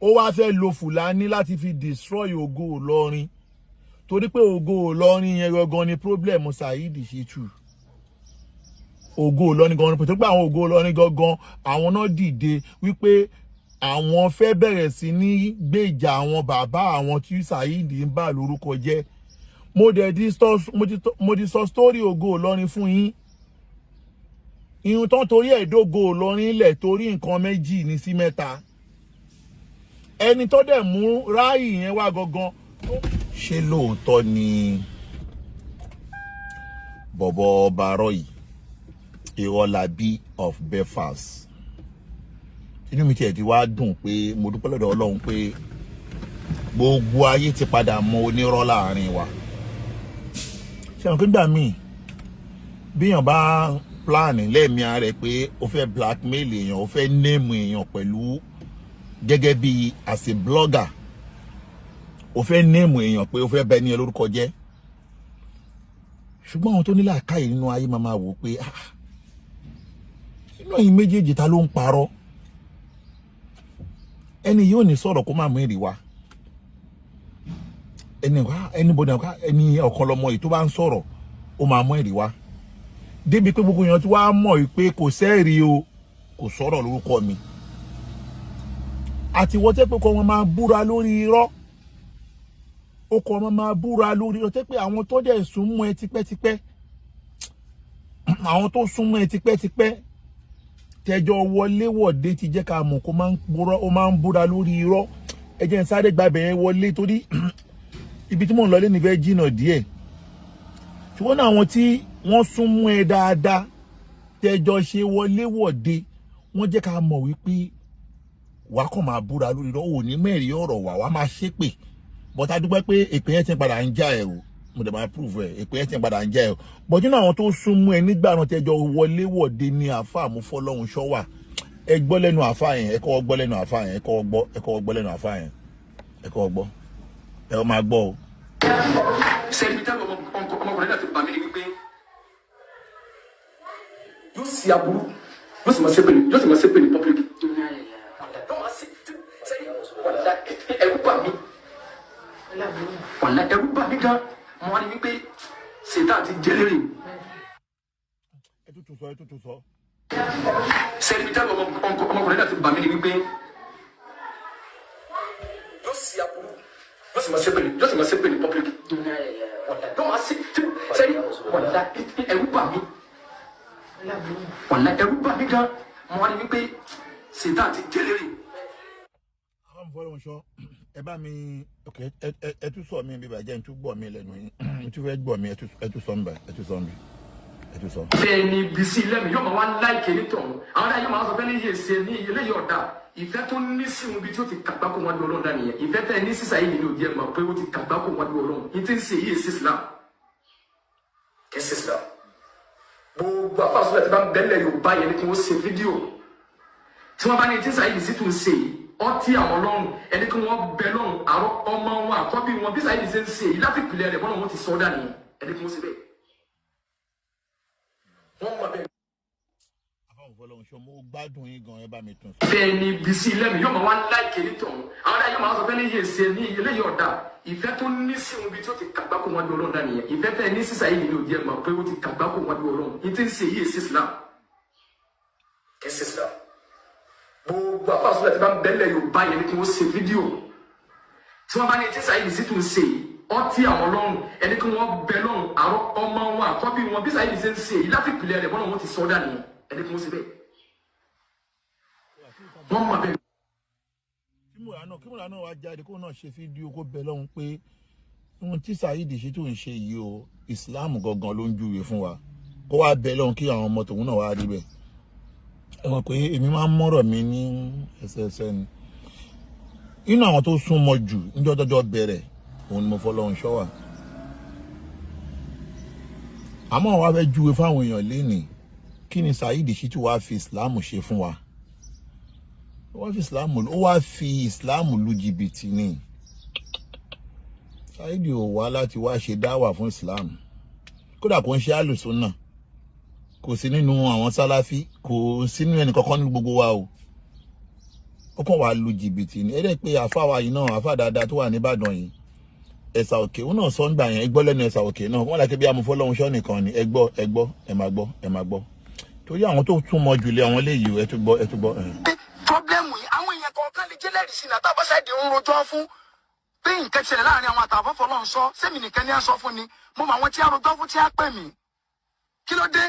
ó wá fẹ́ lo Fúlàní láti fi destroy ògo Ìlọrin torí pé ògo Ìlọrin yẹn gangan ni problem Saheed Shittu ògo Ìlọrin gangan torí pé àwọn ògo Ìlọrin gangan àwọn náà dìde wípé àwọn fẹ́ bẹ̀rẹ̀ sí ní gbèjà àwọn bàbá àwọn tí Saheed ń bà lórúkọ jẹ́ mo ti sọ story ògo Ìlọrin fún yín irun tán torí ẹ̀dógo Ìlọrin lẹ̀ torí nǹkan méjì ní sí mẹ́ta ẹni tó dẹ̀ mú ráàyè yẹn wá gangan ṣé lóòótọ́ ni bọ̀bọ̀ bàárọ̀ yìí Ìrọ̀lábí of Belfast inú mi tiẹ̀ ti wá dùn pé mo dúpẹ́ lọ́dọ̀ Ọlọ́run pé gbogbo ayé ti padà mọ onírọ́ láàrin wa ṣé àwọn kígbà míì bíyàn bá pláàni lẹ́ẹ̀mí ara rẹ̀ pé ó fẹ́ blackmail èèyàn ó fẹ́ name èèyàn pẹ̀lú gẹ́gẹ́ bí as a blogger ó fẹ́ name èèyàn pé ó fẹ́ bẹ ní lórúkọ jẹ́ ṣùgbọ́n àwọn tó ní làákàyè nínú ayé máa wò pé inú ẹ̀yin méjèèjì ta ló ń parọ́ ẹni yóò ní sọ̀rọ̀ kó má mú èrè wá ẹni Ọkanlomo yìí tó bá ń sọ̀rọ̀ ó máa mú èrè wá débi pé gbogbo èèyàn tí wàá mọ̀ pé kò sẹ́ẹ̀rí o kò sọ̀rọ̀ lórúkọ mi àti wọ́n tẹ́ pé kọ́ wọn máa búra lórí irọ́ ó kọ́ wọn máa búra lórí irọ́ tẹ́ pé àwọn tó dẹ̀ súnmọ́ ẹ tipẹ́tipẹ́ àwọn tó súnmọ́ ẹ tipẹ́tipẹ́ tẹjọ wọlé wọ̀de ti jẹ́ ká mọ̀ kó máa ń búra lórí irọ́ ẹ jẹ́ n sáré gbàbẹ̀ yẹn wọlé torí ibi tí mò ń lọ lé ní fẹ́ jìnnà díẹ̀ ṣùgbọ́n náà àwọn tí wọ́n súnmọ́ ẹ dáadáa tẹjọ ṣe wọlé wọ̀de wọ́n jẹ́ ká mọ̀ wípé wà kàn máa búra lórí irọ́ ò ní mẹ́rin ọ̀rọ̀ wà máa ṣépè bọ́tà dúpẹ́ pé èpè yẹn ti padà ń já ẹ̀ o mo dẹ̀ máa prove ẹ̀ èpè yẹn ti padà ń já ẹ̀ o bọ́jú náà àwọn tó súnmọ́ ẹ nígbà náà tẹjọ wọlé wọ̀de ní àáfà mú fọlọ́hún ṣọ́wà ẹ gbọ́ lẹ́nu àáfà yẹn ẹ kọ́ gbọ́ lẹ́nu àáfà yẹn ẹ kọ́ gbọ́ lẹ́nu àáfà yẹn ẹ kọ́ gbọ́ ẹ máa gbọ́ o. sẹ́ni tí ọmọkùnrin náà ti bà mí ní wípé yóò sì aburú yóò sì máa ṣépè ní public. ẹ̀rù bà mí ẹ̀rù bà mí gan mo wá ní wípé ṣètà ti jẹlérè. ẹ tútù sọ. sẹ́ni tí ọmọkùnrin náà ti bà mí ní wípé yóò sì aburú yóò sì máa ṣépè ní public. sẹ́ni ẹ̀rù bà mí ẹ̀rù bà mí gan mo wá ní wípé ṣètà ti jẹlérè. àwọn fọlọ́run ṣọ́ ẹ bá mi ẹ tún sọ mi bí bàjẹ́ ẹ tún gbọ́ mi lẹ́nu yín ẹ tún fẹ́ gbọ́ mi ẹ tún sọ mi bá ẹ tún sọ mi ẹ tún sọ. bẹ́ẹ̀ ni bisi lẹ́nu yóò máa wá láìké nítorí àwọn adájọ́ máa sọ pé ní iye ṣe ní eléyìí ọ̀dà ìfẹ́ tó ní sí wọn bí tí ó ti kàgbá kó wọn di Ọlọ́run dání yẹn ìfẹ́ tẹ́ ní sísá yìí nínú díẹ̀ mọ̀ pé ó ti kàgbá kó wọn di Ọlọ́run yìí ti ń ṣe yìí sí Islam kẹ́ sí Islam gbogbo àfàsùlẹ̀ tí bá ń bẹ́lẹ̀ Yorùbá yẹn ni kí wọ́n ṣe fídíò tí wọ́n bá ní tí Saheed sì tún ṣe yìí ọtí àwọn Ọlọ́run ẹni kí wọ́n bẹ lọ́run àrọ ọmọ wọn àkọ́bí wọn bí Saheed ṣe ń ṣe yìí láti pìlẹ̀ rẹ̀ bọ́lá wọn ti sọ ọ́ dání ẹni kí wọ́n ṣe bẹ́ẹ̀. wọ́n mọ̀ bẹ́ẹ̀. àwọn fọlọ́run ṣọ́ mo gbádùn yín gan ẹ bá mi tún. bẹ́ẹ̀ ni bisi lẹ́nu yóò máa wá láìké nítorí àwọn adájọ́ máa sọ pé ní iye ṣe ní eléyìí ọ̀dà ìfẹ́ tó ní sí wọn bí tí ó ti kàgbá kó wọn di Ọlọ́run dání yẹn ìfẹ́ tẹ́ ní sísá yìí nínú díẹ̀ mọ̀ pé ó ti kàgbá kó wọn di Ọlọ́run yìí ti ń ṣe yìí sí Islam kẹ́ sí Islam gbogbo àfàsùlẹ̀ tí bá ń bẹ́lẹ̀ Yorùbá yẹn ni kí wọ́n ṣe fídíò tí wọ́n bá ní tí Saheed sì tún ṣe yìí ọtí àwọn Ọlọ́run ẹni kí wọ́n bẹ lọ́run àrọ ọmọ wọn àkọ́bí wọn bí Saheed ṣe ń ṣe yìí láti pìlẹ̀ rẹ̀ bọ́lá wọn ti sọ ọ́ dání ẹni kí wọ́n ṣe bẹ́ẹ̀. wọ́n mọ̀ bẹ́ẹ̀. kí múra náà wá jáde kó náà ṣe fídíò kó bẹ lọ́hùn pé ohun tí Saheed ṣe tó ń ṣe yìí o Islam gangan ló ń júwe fún wa kó wá bẹ lọ́hùn kí àwọn ọmọ tòun náà wá rí bẹ́ẹ̀. ẹ mọ̀ pé èmi máa ń mọ̀rọ̀ mi ní ẹsẹẹsẹ ni inú àwọn tó súnmọ́ jù níjọ́ tọ́jọ́ bẹ̀rẹ̀ òun ni mo fọlọ́run ṣọ́ wà àmọ́ wàá fẹ́ júwe fáwọn èèyàn lénìí kí ni Saheed Shittu wá fi Islam ṣe fún wa ó wá fi Islam lu jìbìtì ni Saheed ò wá láti wá ṣe dáwà fún Islam kódà kò ń ṣe àlùsùnnà kò sí nínú àwọn sálàfí kò sí nínú ẹnì kankan ní gbogbo wa o ó kàn wá lu jìbìtì ni ẹ̀rẹ́ pé àfa wa yìí náà àfa dáadáa tó wà níbàdàn yìí ẹ̀sà òkè ó náà sọ ń gbà yẹn ẹgbọ́ lẹ́nu ẹ̀sà òkè náà wọ́n láti bí amúfọ́lọ́hún ṣọ́ nìkan ni ẹgbọ́ ẹ máa gbọ́ torí àwọn tó tún mọ jùlẹ̀ àwọn léyìí ẹ tún gbọ́. pọ́blẹ́mù yìí àwọn èèyàn kọ̀ọ̀kan lè jẹ́ lẹ́rìí sí i nàtàbọ̀ sáìdì ń rojọ́ fún pé nǹkan ṣẹlẹ̀ láàrin àwọn àtàwọn fọlọ́run sọ sẹ́mi nìkan ní à ń sọ fún ni mo mọ àwọn tí a rojọ́ fún tí a pè mí kí ló dé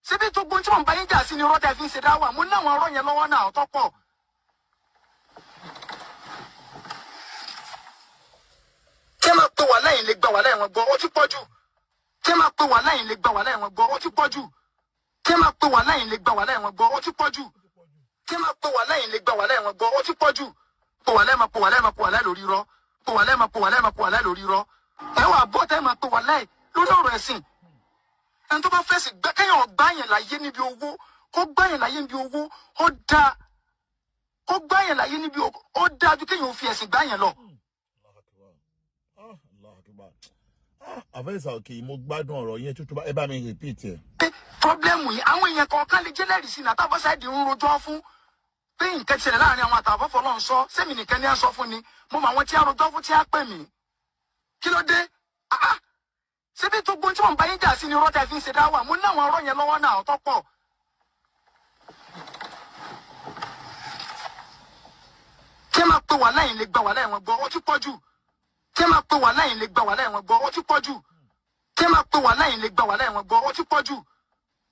ṣebí tó gbóhùn tí mò ń bá yín jà sí ni rọ́tà fi ń ṣe dáwà mo ní àwọn ọ̀rọ̀ yẹn lọ́wọ́ náà ọ̀tọ̀ pọ̀. tí ẹ máa pe wà lẹ́yìn lè gba wà lẹ́yìn wọn gbọ́ ó ti pọ̀ jù tí ẹ máa pe wà lẹ́yìn lè gba wà lẹ́yìn wọn gbọ́ ó ti pọ̀ jù tí ẹ máa pe wà lẹ́yìn lè gba wà lẹ́yìn wọn gbọ́ ó ti pọ̀ jù tí ẹ máa pe wà lẹ́yìn lè gba wà lẹ́yìn wọn gbọ́ ó ti pọ̀ jù pe wà lẹ́yìn máa pe wà lẹ́yìn máa pe wà lẹ́yìn lórí irọ́ pe wà lẹ́yìn máa pe wà lẹ́yìn máa pe wà lẹ́yìn lórí irọ́ ẹ wà bọ́ tẹ́ máa pe wà lẹ́yìn lórí ọ̀rọ̀ ẹ̀sìn ẹni tó bá fẹ́ sí kéèyàn gbá yẹn láyé níbi owó kó gbá yẹn láyé níbi owó ó dáa kó gbá yẹn láyé níbi owó ó dáa ju kéèyàn fi ẹ̀sìn gbá yẹn lọ. àfẹ́sà òkè mo gbádùn ọ̀rọ̀ yẹn tuntun ẹ bá mi repeat ẹ̀. pọ́blẹ́mù yìí àwọn èèyàn kọ̀ọ̀kan lè jẹ́ lẹ́rìí sí i nàtàbọ̀ sáìdì ń rojọ́ fún pé nǹkan ṣẹlẹ̀ láàrin àwọn àtàwọn fọlọ́run sọ sẹ́mi nìkan ní à ń sọ fún ni mo mọ àwọn tí a rojọ́ fún tí a pè mí kí ló dé ṣebí tó gbóhùn tí mò ń bá yín jà sí ni rọ́tà fi ń ṣe dáwà mo ní àwọn ọ̀rọ̀ yẹn lọ́wọ́ náà ọ̀tọ̀ pọ̀. tí ẹ máa pe wà lẹ́yìn lè gba wà lẹ́yìn wọn gbọ́ ó ti pọ̀ jù tí ẹ máa pe wà lẹ́yìn lè gba wà lẹ́yìn wọn gbọ́ ó ti pọ̀ jù tí ẹ máa pe wà lẹ́yìn lè gba wà lẹ́yìn wọn gbọ́ ó ti pọ̀ jù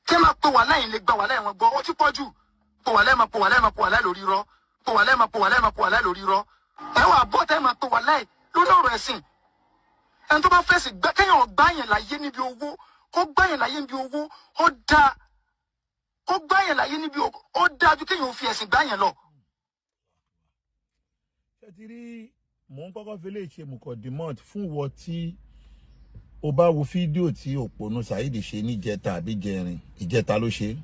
tí ẹ máa pe wà lẹ́yìn lè gba wà lẹ́yìn wọn gbọ́ ó ti pọ̀ jù pe wà lẹ́yìn máa pe wà lẹ́yìn máa pe wà lẹ́yìn lórí irọ́ pe wà lẹ́yìn máa pe wà lẹ́yìn máa pe wà lẹ́yìn lórí irọ́ ẹ wà bọ́ tẹ́ máa pe wà lẹ́yìn lórí ọ̀rọ̀ ẹ̀sìn ẹni tó bá fẹ́ sí kéèyàn gbá yẹn láyé níbi owó kó gbá yẹn láyé níbi owó ó dáa kó gbá yẹn láyé níbi owó ó dáa ju kéèyàn fi ẹ̀sìn gbá yẹn lọ. ṣé ti rí mò ń kọ́kọ́ fi lè ṣe mùkọ̀dìmọ́t fún ìwọ tí o bá wo fídíò tí òpònú Saheed ṣe níjẹta àbí ìjẹta ló ṣe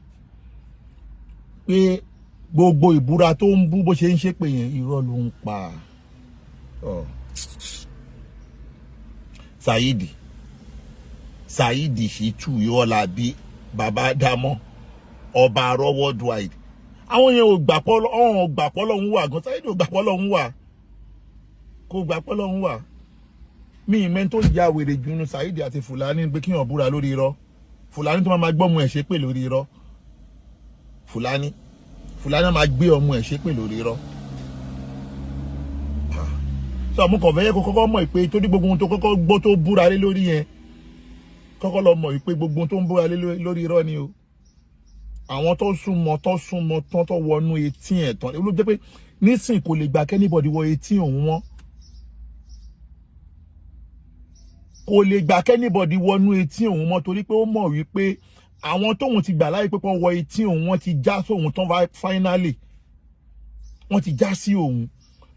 pé gbogbo ìbúra tó ń bú bó ṣe ń ṣépè yẹn irọ́ ló ń pa Saheed Shittu yọ́la bí bàbá dámọ́ ọba arọ́ worldwide àwọn yẹn ò gbà pọ́ lọ́hún wà gan Saheed ò gbà pọ́ lọ́hún wà kò gbà pọ́ lọ́hún wà mi ìmẹ́ tó ya wèrè junu Saheed àti Fùlàní pé kíyàn búra lórí irọ́ Fùlàní tó máa gbọ́ ọmọ ẹ̀ ṣépè lórí irọ́ Fùlàní máa gbé ọmọ ẹ̀ ṣépè lórí irọ́ so àmúkọ̀ fẹ́ yẹ kó kọ́kọ́ mọ̀ pé torí gbogbo ohun tó kọ́kọ́ gbọ́ tó búra lé lórí yẹn kọ́kọ́ lọ mọ̀ pé gbogbo ohun tó ń búra lé lórí irọ́ ni o àwọn tó súnmọ́ tán tó wọnú etí ẹ̀ tán ló jẹ́ pé nísìn kò lè gbà kẹ́nìbọ̀dì wọ etí òun wọn kò lè gbà kẹ́nìbọ̀dì wọnú etí òun mọ́ torí pé ó mọ̀ wípé àwọn tóun ti gbà láyé pé kán wọ etí òun wọ́n ti já sóhun tán finally wọ́n ti já sí òun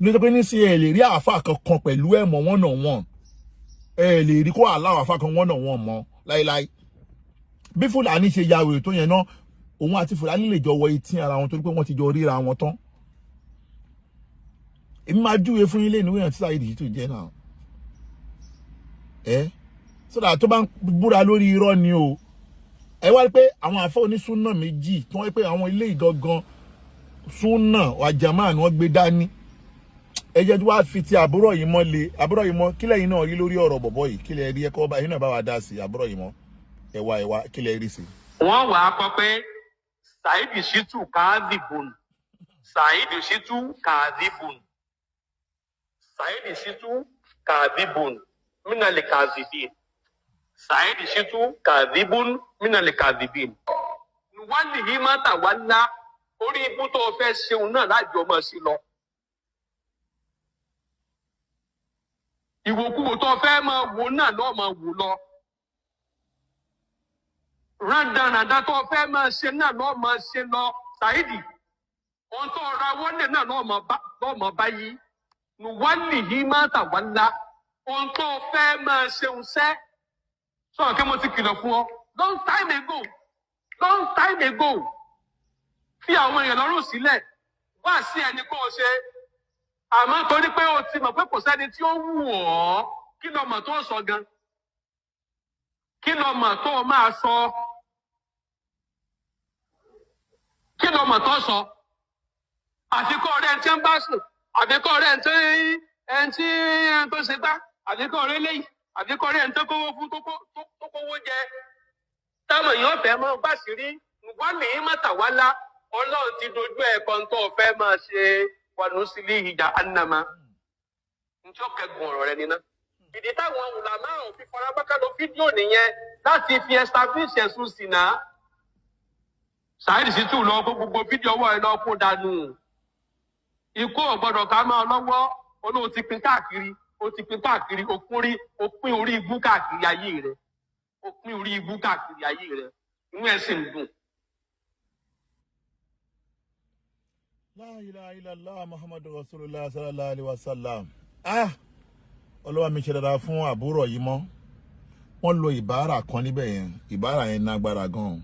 ló jẹ́ pé nísìn ẹ̀ lè rí àáfà kankan pẹ̀lú ẹ̀mọ́ wọn náà wọn ẹ̀ lè rí kó àláwọ̀ àáfà kan wọn náà wọn mọ́ láíláí bí Fúlàní ṣe ya wèrè tó yẹn náà òun àti Fúlàní lè jọ wọ etí ara wọn torí pé wọ́n ti jọ ríra wọn tán èmi máa júwe fún yín lẹ́nu èèyàn tí Saheed Shittu jẹ́ náà sódà tó bá ń búra lórí irọ́ ni o ẹ wá rí pé àwọn àfọ onísúnà méjì tí wọ́n rí pé àwọn ilé ìgangan súnà wàjàmá ni wọ́n gbé dání ẹ jẹ́ tí wàá fi ti àbúrò yìí mọ́ kílẹ̀ yìí náà rí lórí ọ̀rọ̀ bọ̀bọ̀ yìí kílẹ̀ rí ẹ̀kọ́ báyìí náà bá wa dá sí àbúrò yìí mọ́ ẹ̀wà kílẹ̀ rí sí. wọ́n wà á kọ pé Saheed Shittu kaadhibun Saheed Shittu kaadhibun Saheed Shittu kaadhibun minal kaadhibin Saheed Shittu kaadhibun minal kaadhibin. wálì yìí má tà wá ńlá orí ibú tó fẹ́ ṣeun náà lájọ mọ̀ sí lọ. ìwòkuwò tó fẹ́ máa wò náà lọ́ọ́ máa wò lọ. Rádàràdà tó fẹ́ máa ṣe náà lọ́ọ́ máa ṣe lọ. Saheed ohun tó ra wọlé náà lọ́ọ́ máa bá yí. wálì yìí má tà wá ńlá ohun tó fẹ́ máa ṣeun sẹ́. sọ̀rọ̀ kí mo ti kìlọ̀ fún ọ long time ago fi àwọn èèyàn lọ́rùn sílẹ̀ wá sí ẹni kó o ṣe àmọ́ torí pé o ti mọ̀ pé kò sẹ́ni tí ó wù ọ́ kí ló mọ̀ tó sọ gan kí ló mọ̀ tó máa sọ kí ló mọ̀ tó sọ àfikọ́ rẹ̀ ń tẹ́ ń bá sùn àfikọ́ rẹ̀ ń tẹ́ ń tí ń tó ṣe gbá àfikọ́ rẹ̀ lẹ́yìn àfikọ́ rẹ̀ ń tó kówó fún tó kówó jẹ táwọn èèyàn fẹ́ mọ́ bá sí rí wọ́n ní mọ́tàwálá ọlọ́run ti dojú ẹ̀kọ́ tó fẹ́ máa ṣe wọnú sílé ìjà anamá njọ́ kẹgùn ọ̀rọ̀ rẹ nínú. ìdí táwọn ọ̀làmá ò fi farabákà lọ fídíò nìyẹn láti fi establish ẹ̀sùn sínà. Saheed Shittu lọ kó gbogbo fídíò ọwọ́ ẹ lọ kó dànù. Ikú ò gbọdọ̀ ká máa lọ́wọ́ olóhùn ti pín káàkiri òpin orí ibú káàkiri ayé rẹ̀ òpin orí ibú káàkiri ayé rẹ̀ inú ẹ̀ sì ń dùn. La ilaha illallah Muhammadu Rasulullah sallallahu alaihi wasallam. Ọlọ́wà mi ṣe dára fún àbúrò yìí mọ́. Wọ́n lo ìbára kan níbẹ̀ yẹn. Ìbára yẹn nágbára gan.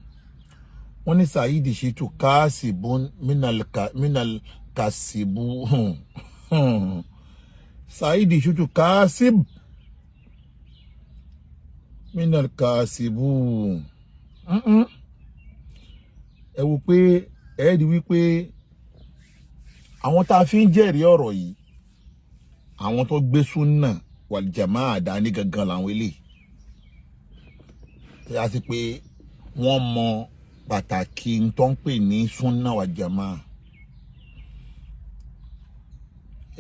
Wọ́n ní Saheed Shittu kasibun minal kasibu. Saheed Shittu kasib minal kasibu. Ẹ wò pé ẹ rí wípé àwọn tá a fi ń jẹ́rìí ọ̀rọ̀ yìí àwọn tó gbé súnà wàlìjàmá àdáni gangan làwọn eléyìí tí a sì pé wọ́n mọ pàtàkì tó ń pè ní súnà wàlìjàmá.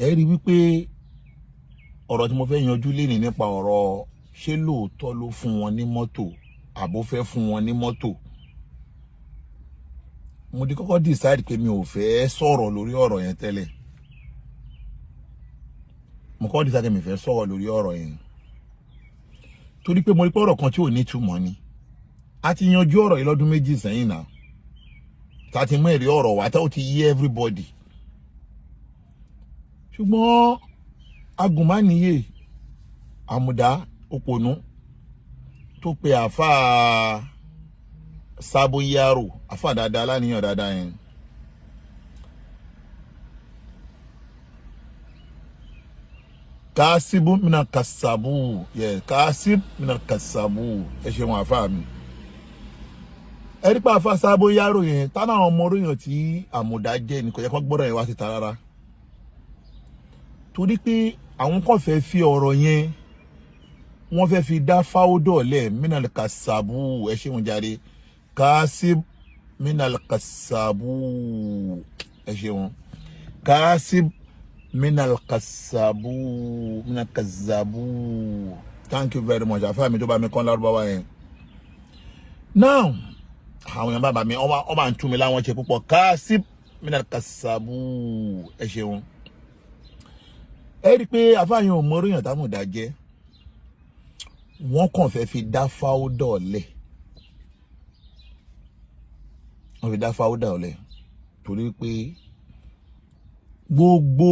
ẹ rí wípé ọ̀rọ̀ tí mo fẹ́ yanjú lénìí nípa ọ̀rọ̀ ṣé lóòótọ́ ló fún wọn ní mọ́tò àbó fẹ́ fún wọn ní mọ́tò. Mo di kọ́kọ́ decide pé mi ò fẹ́ sọ̀rọ̀ lórí ọ̀rọ̀ yẹn tẹ́lẹ̀. Mo kọ́kọ́ decide mi fẹ́ sọ̀rọ̀ lórí ọ̀rọ̀ yẹn. Torí pé mo rí pé ọ̀rọ̀ kan tí ò ní túmọ̀ ni. A ti yanjú ọ̀rọ̀ yìí lọ́dún méjì sẹ́yìn náà. Ta ti mú ẹ̀rí ọ̀rọ̀ wá tá ó ti yé everybody. Ṣùgbọ́n agùnmáníyè àmùdá òpònú tó pe àfáà Sabo yaro afa dáadáa láníyàn dáadáa yẹn kasibu mina kasabu kasib mina kasabu ẹ ṣe wọn afa mi ẹ rí pa afa Sabo yaro yẹn tánà àwọn ọmọ oríyàn tí àmùdá jẹ ní kò yẹ kó gbọ́dọ̀ yẹn wá síta rárá torí pé àwọn kan fẹ́ fi ọ̀rọ̀ yẹn wọ́n fẹ́ fi dá fáwọ́dọ̀ lẹ̀ mina kasabu ẹ ṣe wọn jáde kasib minal kasabu ẹ ṣeun kasib minal kasabu thank you very much afa mi tó bá mi kàn lárúbáwá yẹn now àwọn èèyàn bàbá mi ọba ń tún mi láwọn ṣe púpọ̀ kasib minal kasabu ẹ ṣeun ẹ rí pé afa yẹn ò mọ oríyàn táwọn dá jẹ wọ́n kàn fẹ́ fi dá fáwọ́dọ̀ lẹ̀ wọ́n fi dá fáwọ́dà ọ̀lẹ̀ torí pé gbogbo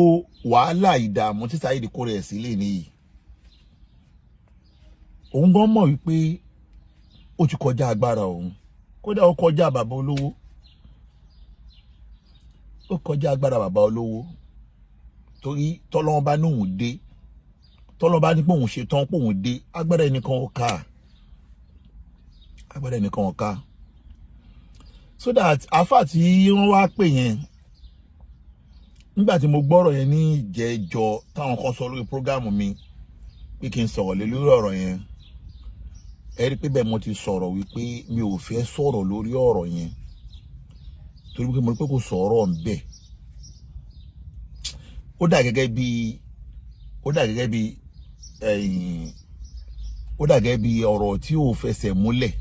wàhálà ìdààmú tí Saheed kó rẹ̀ sílẹ̀ nìyí òun gan mọ̀ wípé ó ti kọjá agbára òun kódà ó kọjá bàbá olówó ó kọjá agbára bàbá olówó torí tọ́lọ́wọ́n bá nóhùn dé tọ́lọ́wọ́n bá ní pé òun ṣe tán pé òun dé agbára ẹnìkan ò ká so that afa tí wọ́n wá pè yẹn nígbà tí mo gbọ́rọ̀ yẹn ní ìjẹ́jọ́ táwọn kan sọ lórí program mi pé kí n sọ̀rọ̀ lé lórí ọ̀rọ̀ yẹn ẹ rí pé bẹ́ẹ̀ mo ti sọ̀rọ̀ wípé mi ò fẹ́ sọ̀rọ̀ lórí ọ̀rọ̀ yẹn torí pé mo rí pé kò sọ̀rọ̀ ńbẹ̀ ó dà gẹ́gẹ́ bí ọ̀rọ̀ tí ò fẹsẹ̀ múlẹ̀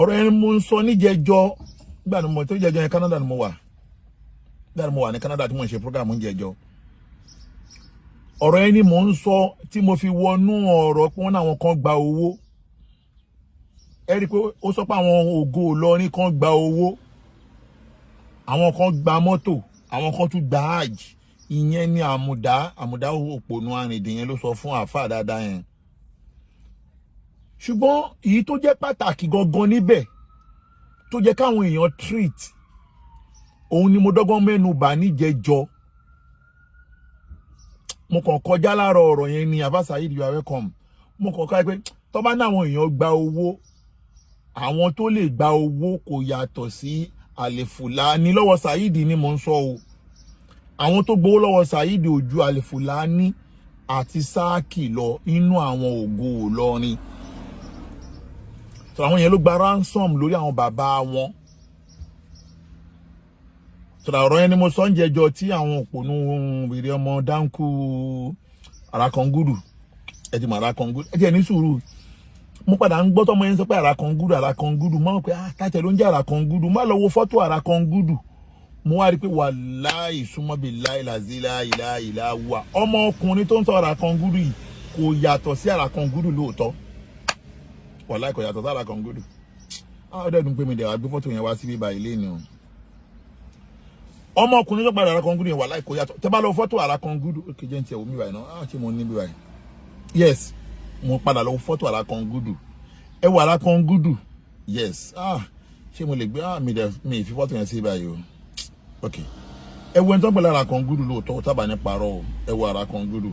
ọ̀rọ̀ yẹn mo ń sọ níjẹjọ́ nígbà tí mo tó jẹjọ́ yẹn Canada ni mo wà ní Canada tí mo ń ṣe program níjẹjọ́ ọ̀rọ̀ yẹn ni mo ń sọ tí mo fi wọnú ọ̀rọ̀ pé wọ́n náà wọn kan gba owó ẹ rí i pé ó sọ pé àwọn ògo Ìlọrin kan gba owó àwọn kan gba mọ́tò àwọn kan tún gba hajj ìyẹn ni àmùdá òpònú arìndìn yẹn ló sọ fún àáfà dáadáa yẹn ṣùgbọ́n èyí tó jẹ́ pàtàkì gangan níbẹ̀ tó jẹ́ káwọn èèyàn treat òun ni mo dọ́gbọ́n mẹ́nu bà níjẹjọ́ mo kàn kọjá lára ọ̀rọ̀ yẹn ni àbá Saheed you are welcome mo kàn ká pé tó bá náwọn èèyàn gba owó àwọn tó lè gba owó kò yàtọ̀ sí Àlefùlání lọ́wọ́ Saheed ni mò ń sọ o. Àwọn tó gbowó lọ́wọ́ Saheed ò ju Àlefùlání àti Sáàkì lọ nínú àwọn ògo Ìlọrin. So àwọn yẹn ló gba ransom lórí àwọn bàbá wọn. So ọ̀rọ̀ yẹn ni mo sọ ń jẹjọ tí àwọn òpònú Bere ọmọ dáńkù Arakangudu ẹ ti mọ Arakangudu ẹ jẹ́ ní sùúrù. Mo padà ń gbọ́ tọ́mọ yẹn sọ pé Arakangudu mọ́ pé táìtẹ̀ ló ń jẹ́ Arakangudu má lọ wo fọ́tò Arakangudu. Mo wá rí pé wàláhì súnmọ́ billahi la ilaha illa huwa ọmọ ọkùnrin tó ń sọ Arakangudu yìí kò yàtọ̀ sí Arakangudu lóòótọ́. Wàláhì kò yàtọ̀ sí Arakangudu. Ó dẹ́dùn pé mi dẹ̀ wá gbé fọ́tò yẹn wá sí bíbá ilé ni o. Ọmọ ọkùnrin tó padà Arakangudu yẹn wàláhì kò yàtọ̀. Tẹ́ bá lọ fọ́tò Arakangudu ó kejì ẹ̀ ń tiẹ̀ omi báyìí náà ṣé mo ní bí báyìí. Yes mo padà lọ fọ́tò Arakangudu. Ẹ wo Arakangudu. Yes ṣé mo lè gbé mi fi fọ́tò yẹn sí báyìí o. Okay. Ẹ wo en tó pẹ̀lú Arakangudu lóòótọ́ tá bá ní parọ́ o. Ẹ wo Arakangudu.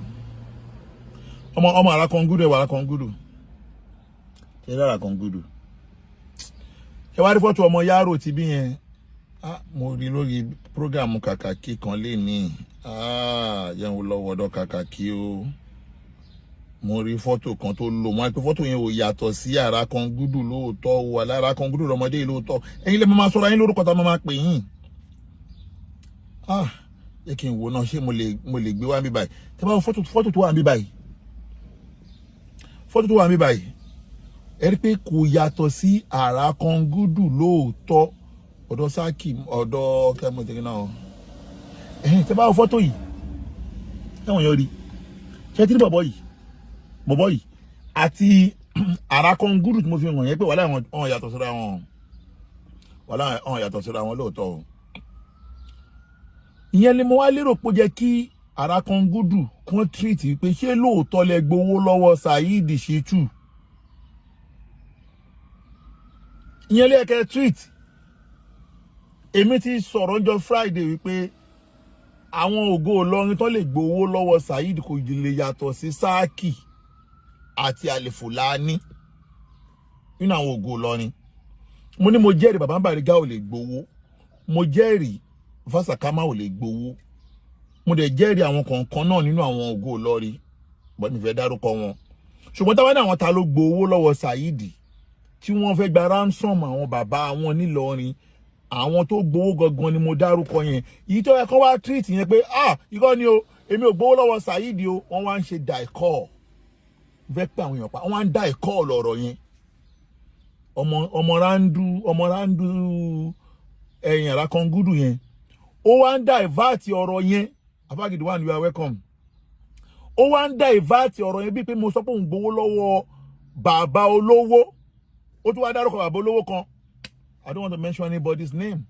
Ọmọ Arakangudu ẹ wo Arakangudu. Ẹ Arakangudu. Ẹ wá rí fọ́tò ọmọ Yaro ti bí yẹn. Mo rí lórí program Kakaki kan leni. Yẹn lọ wọ́dọ̀ Kakaki o. Mo rí fọ́tò kan tó lò mo pé fọ́tò yẹn ò yàtọ̀ sí Arakangudu lóòótọ́ o. Arakangudu lọmọdé lóòótọ́. Ẹ̀yin lè máa sọ̀rọ̀ yín lórúkọ tá máa pè yín. Yẹ kí n wo náà ṣé mo lè gbé wá mi báyìí. Tẹ́ bá fọ́tò tó wà mi báyìí. Fọ́tò tó wà mi báyìí. Ẹ rí pé kò yàtọ̀ sí Arakangudu lóòótọ́. Ọ̀dọ̀ Sáàkì ọ̀dọ̀ kemo te náà. Tẹ́ bá fọ́tò yìí. Táwọn yẹn rí. Ṣé ti rí bọ̀bọ̀ yìí àti Arakangudu tí mo fi hàn yẹn pé wàláhì wọn yàtọ̀ síra wọn. Wàláhì wọn yàtọ̀ síra wọn lóòótọ́. Ìyẹn ni mo wá lérò pé jẹ́ kí Arakangudu kan treat pé ṣé lóòótọ́ lẹ gbowó lọ́wọ́ Saheed Shittu. Ìyẹn lè kẹ́ treat. Èmi ti sọ̀rọ̀ ọjọ́ Friday wípé àwọn ògo Ìlọrin tó lè gbowó lọ́wọ́ Saheed kò lè yàtọ̀ sí Sáàkì àti Àlefùlání nínú àwọn ògo Ìlọrin. Mo ní mo jẹ́rìí bàbá Bariga ò lè gbowó. Mo jẹ́rìí Fasakama ò lè gbowó. Mo dẹ̀ jẹ́rìí àwọn kọ̀ọ̀kan náà nínú àwọn ògo Ìlọrin. Bọ́ mi fẹ́ dárúkọ wọn. Ṣùgbọ́n táwa ní àwọn ta ló gbowó lọ́wọ́ Saheed tí wọ́n fẹ́ gba ransom àwọn bàbá wọn nílọrin. Àwọn tó gbowó gangan ni mo dárúkọ yẹn. Èyí tó yẹ kán wá treat yẹn pé irọ́ ni o èmi ò gbowó lọ́wọ́ Saheed o. Wọ́n wá ń ṣe daikọ́. Fẹ́ pé àwọn èèyàn pa wọ́n wá ń daikọ́ lọ́rọ̀ yẹn. Ọmọ randu ẹ̀yìn Arakangudu yẹn. Ó wá ń divert ọ̀rọ̀ yẹn. Afagidi one, you are welcome. Ó wá ń divert ọ̀rọ̀ yẹn bí pé mo sọ pé òun gbowó lọ́wọ́ bàbá olówó. Ó tún wá dárúkọ bàbá olówó kan. I don't want to mention anybody's name.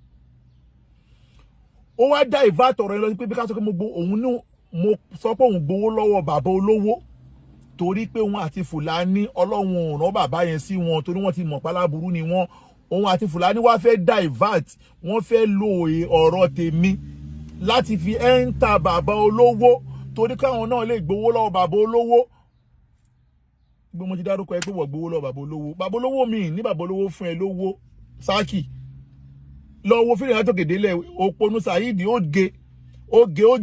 Ó wá divert ọ̀rọ̀ yẹn lọ sí pé bí ká sọ pé mo sọ pé òun gbowó lọ́wọ́ bàbá olówó torí pé òun àti Fùlání Ọlọ́run ò rán bàbá yẹn sí wọn torí wọ́n ti mọ̀ pálábùrú ni wọ́n. Òun àti Fùlání wá fẹ́ divert, wọ́n fẹ́ lo ọ̀rọ̀ tèmi láti fi enter bàbá olówó torí káwọn náà lè gbowó lọ́wọ́ bàbá olówó. Bí mo ti dárúkọ ẹ pé wọ́n gbowó lọ́wọ́ bàbá olówó. Bàbá olówó mi ní bàbá olówó fún ẹ lówó. Sáàkì lọ wo fídíò tó kéde lẹ̀ òpònú Saheed ó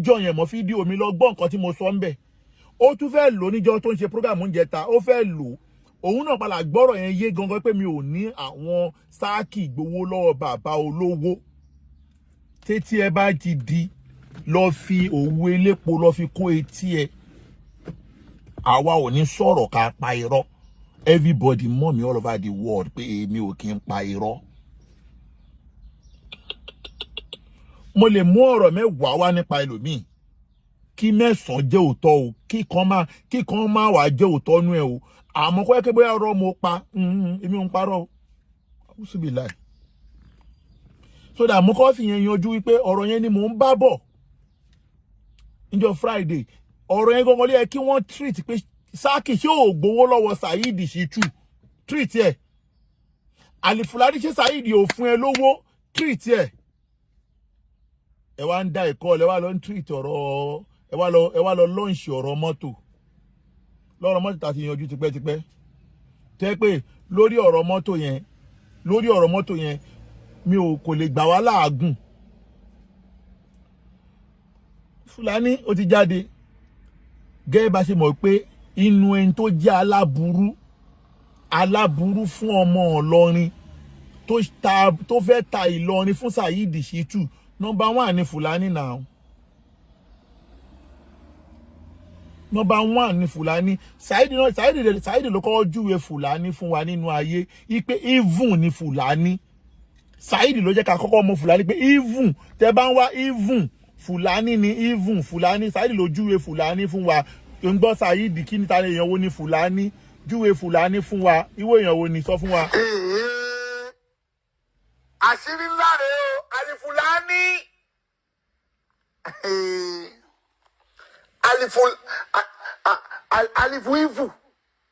jọyàn mọ́ fídíò mi lọ gbọ́ nǹkan tí mo sọ ń bẹ̀. Ó tún fẹ́ lò níjọ́ tó ń ṣe program oúnjẹ ta ó fẹ́ lò. Òun náà padà gbọ́rọ̀ yẹn yé gangan pé mi ò ní àwọn Sáàkì gbowó lọ́wọ́ bàbá olówó. Tétí ẹ bá ti di lọ fi òwú elépo lọ fi kó etí ẹ. Àwa ò ní sọ̀rọ̀ ká pa irọ́. Everybody mọ̀ mí all over the world pé èmi ò kí ń pa irọ́. Mo lè mú ọ̀rọ̀ mẹ́wàá wá nípa ẹlòmíì. Kí mẹ́sàn-án jẹ́ òótọ́ o. Kí kan má wá jẹ́ òótọ́ nú ẹ o. Àmọ́ kó yẹ kí bóyá ọ̀rọ̀ mo pa. Èmi ò ń parọ́ o. Àwùsùbìláì. So that mo kọ́ fi yẹn yanjú wípé ọ̀rọ̀ yẹn ni mò ń bá bọ̀. Níjọ́ Friday. Ọ̀rọ̀ yẹn gangan ló yẹ kí wọ́n treat pé Sáàkì ṣé ò gbowó lọ́wọ́ Saheed Shittu treat ẹ̀. Àlefùlání ṣé Saheed ò fún ẹ lówó treat ẹ̀. Ẹ wá ń dá ẹ̀kọ́ ẹ wá lọ ń treat ọ̀rọ̀ ẹ wá lọ launch ọ̀rọ̀ mọ́tò. Lọ́rọ̀ mọ́tò tá ti yanjú tipẹ́tipẹ́. Tẹ́ pé lórí ọ̀rọ̀ mọ́tò yẹn mi ò kò lè gbà wá láàgùn. Fúlàní ó ti jáde gẹ́gẹ́ bá ṣe mọ̀ pé inú ẹni tó jẹ́ aláburú fún ọmọ Ìlọrin tó fẹ́ ta Ìlọrin fún Saheed Shittu number 1 ni Fúlàní now. Number 1 ni Fúlàní. Saheed ló kọ́kọ́ júwe Fúlàní fún wa nínú ayé ipe even ni Fúlàní. Saheed ló jẹ́ ká kọ́kọ́ mọ̀ Fúlàní pé even tẹ́ bá ń wá even Fúlàní ni even Fúlàní. Saheed ló júwe Fúlàní fún wa. Ń gbọ́ Saheed kí ni ta èèyàn wo ni Fúlàní júwe Fúlàní fún wa. Ìwọ èèyàn wo ni sọ fún wa. Àṣírí ńlá rèé o, àlì Fúlàní.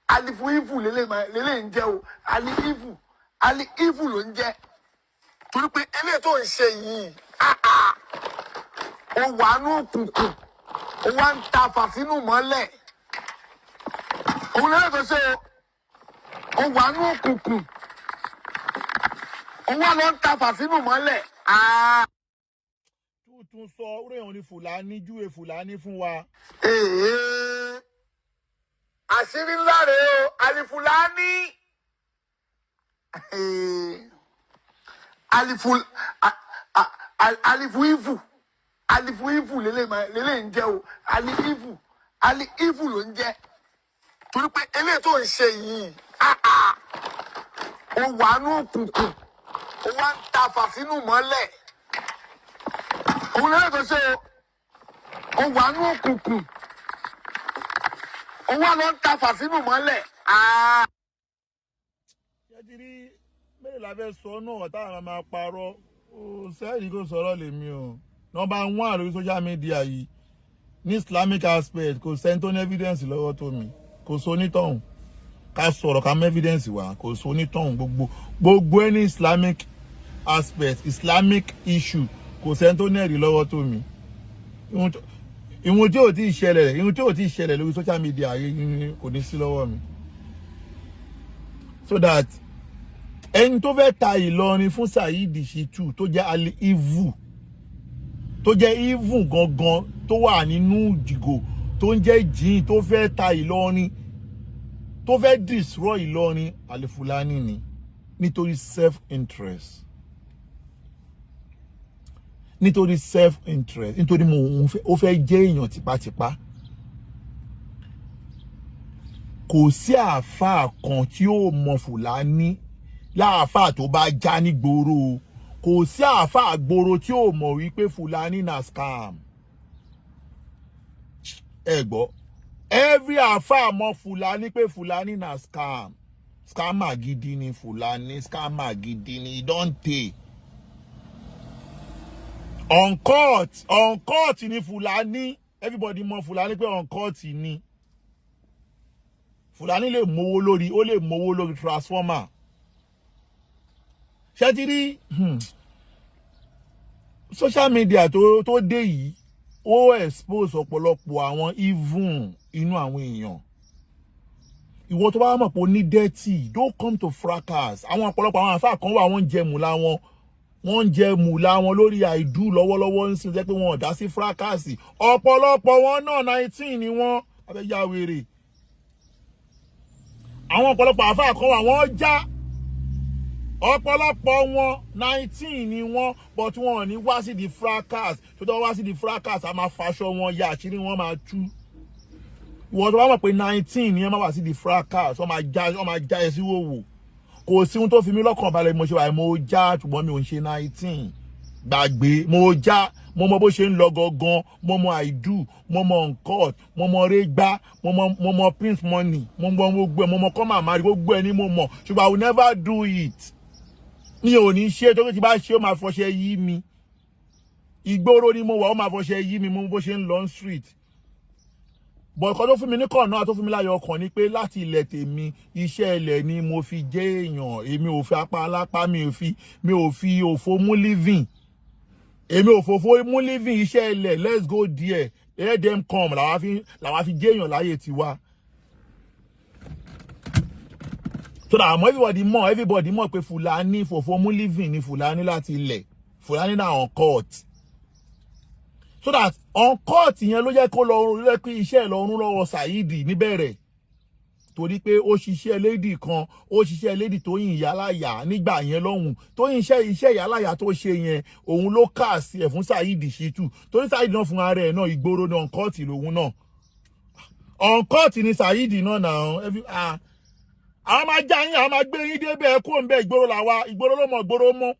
Alifu ifu lele ń jẹ́ o. Ali ifu ló ń jẹ́. Torí pé eléyìí tó ń ṣe yìí. Ó wà nú òkùnkùn. Ó wá ń ta fàsínú mọ́lẹ̀. Òun lè fẹ́ ṣe ó wà nú òkùnkùn. Ó wá lọ ń ta fàsínú mọ́lẹ̀. Tuntun sọ orí èèyàn ni Fúlàní júwe Fúlàní fún wa. Àṣírí ńlá rèé o, àlì Fúlàní. Alifu ifu lele ń jẹ́ o. Ali ifu ló ń jẹ́. Torí pé eléyìí tó ń ṣe yìí. Ó wà nú òkùnkùn. Ó wá ń ta fàsínú mọ́lẹ̀. Òun lè fẹ́ ṣe ó wà nú òkùnkùn. Ó wá lọ ń ta fàsínú mọ́lẹ̀. Ṣé ti rí mélòó la fẹ́ sọ náà táwọn máa parọ́? Saheed kò sọ̀rọ̀ lèmi o. Number 1 lórí social media yìí ní Islamic aspect kò sẹ́ni tó ní evidence lọ́wọ́ tó mi. Kò so onítọ̀hún. Ká sọ̀rọ̀ ká mú evidence wá. Kò so onítọ̀hún gbogbo any Islamic aspect, Islamic issue kò sẹ́ni tó ní ẹ̀rí lọ́wọ́ tó mi. Ìwọ̀n tí ò tí ṣẹlẹ̀ lórí social media yìí kò ní sí lọ́wọ́ mi. So that ẹni tó fẹ́ ta Ìlọrin fún Saheed Shittu tó jẹ́ ali evil tó jẹ́ evil gangan tó wà nínú ìdìgò tó ń jẹ́ jìn tó fẹ́ ta Ìlọrin tó fẹ́ destroy Ìlọrin àlè Fúlàní ni nítorí self-interest. Nítorí self-interest, nítorí ó fẹ́ jẹ́ èèyàn tipátipá. Kò sí àáfàá kan tí ó mọ Fúlàní láàfáà tó bá já ní gbòòrò. Kò sí àáfàá gbòòrò tí ó mọ̀ wípé Fúlàní na scam. Ẹ gbọ́, every àáfàá mọ Fúlàní pé Fúlàní na scam. Scammer gidi ni Fúlàní, scammer gidi ni, e don tey. On court ni Fúlàní. Everybody mọ Fúlàní pé on court ni. Fúlàní lè mówó lórí, ó lè mówó lórí transformer. Ṣé ti rí social media tó dé yìí ó expose ọ̀pọ̀lọpọ̀ àwọn even inú àwọn èèyàn. Ìwọ tó bá mọ̀ pé ó ní dirty, don't come to fracas. Àwọn ọ̀pọ̀lọpọ̀ àwọn àfáà kan wà wọ́n jẹ mùlá wọn. Wọ́n jẹ mùlá wọn lórí àìdú lọ́wọ́lọ́wọ́ ń sin jẹ́ pé wọ́n dá sí fracas. Ọ̀pọ̀lọpọ̀ wọn náà 19 ni wọ́n abẹ́yà wèrè. Àwọn ọ̀pọ̀lọpọ̀ àfáà kan wà wọ́n já. Ọ̀pọ̀lọpọ̀ wọn 19 ni wọ́n but wọ́n ní wá sí di fracas. Tó tó wá sí di fracas a máa faṣọ wọn ya àṣírí wọn máa tú. Ìwọ tó bá mọ̀ pé 19 ni ẹ máa wá sí di fracas wọ́n máa já ẹ sí wòwò. Kò sí ohun tó fi mí lọ́kàn balẹ̀ mo ṣe wà mo já ṣùgbọ́n mi ò ń ṣe 19. Gbàgbé mo já mo mọ bó ṣe ń lọ gangan, mo mọ àìdú, mo mọ uncut, mo mọ régbá, mo mọ prince money, mo mọ gbogbo ẹ, mo mọ kọ́mà máa rí gbogbo ẹ ní mo mọ ṣùgbọ́n I will never do it. Mi ò ní ṣe tó ti bá ṣe ó máa fọṣẹ yí mi. Ìgboro ni mo wà ó máa fọṣẹ yí mi mo bó ṣe ń lọ street. But kan tó fún mi ní kọ̀ọ̀nà tó fún mi láyọ̀ ọkàn ni pé láti ilẹ̀ tèmi iṣẹ́ ilẹ̀ ni mo fi jẹ́ èèyàn. Èmi ò fi apá alápá mi ò fi òfò mú living. Èmi ò fòfò mú living iṣẹ́ ilẹ̀ let's go there let them come làwa fi jẹ́ èèyàn láyé tiwa. So that everybody mọ̀ pé Fulani for living ni Fulani láti ilẹ̀. Fulani na on court. So that on court yẹn ló jẹ́ kó lọ rẹ́ pé iṣẹ́ lọ́run lọ́wọ́ Saheed ní Bere. Torí pé ó ṣiṣẹ́ lady kan, ó ṣiṣẹ́ lady Tóyìn Ìyáláyà nígbà yẹn lọ́hùn. Tóyìn iṣẹ́ Ìyáláyà tó ṣe yẹn, òun ló cast ẹ̀ fún Saheed Shittu. Torí Saheed náà fún ara ẹ̀ náà ìgboro ní on court lòun náà. On court ni Saheed náà náà. Àwọn máa já yín, àwọn máa gbé yín débẹ̀ kó ń bẹ ìgboro làwa, ìgboro ló mọ̀ ìgboro mọ́.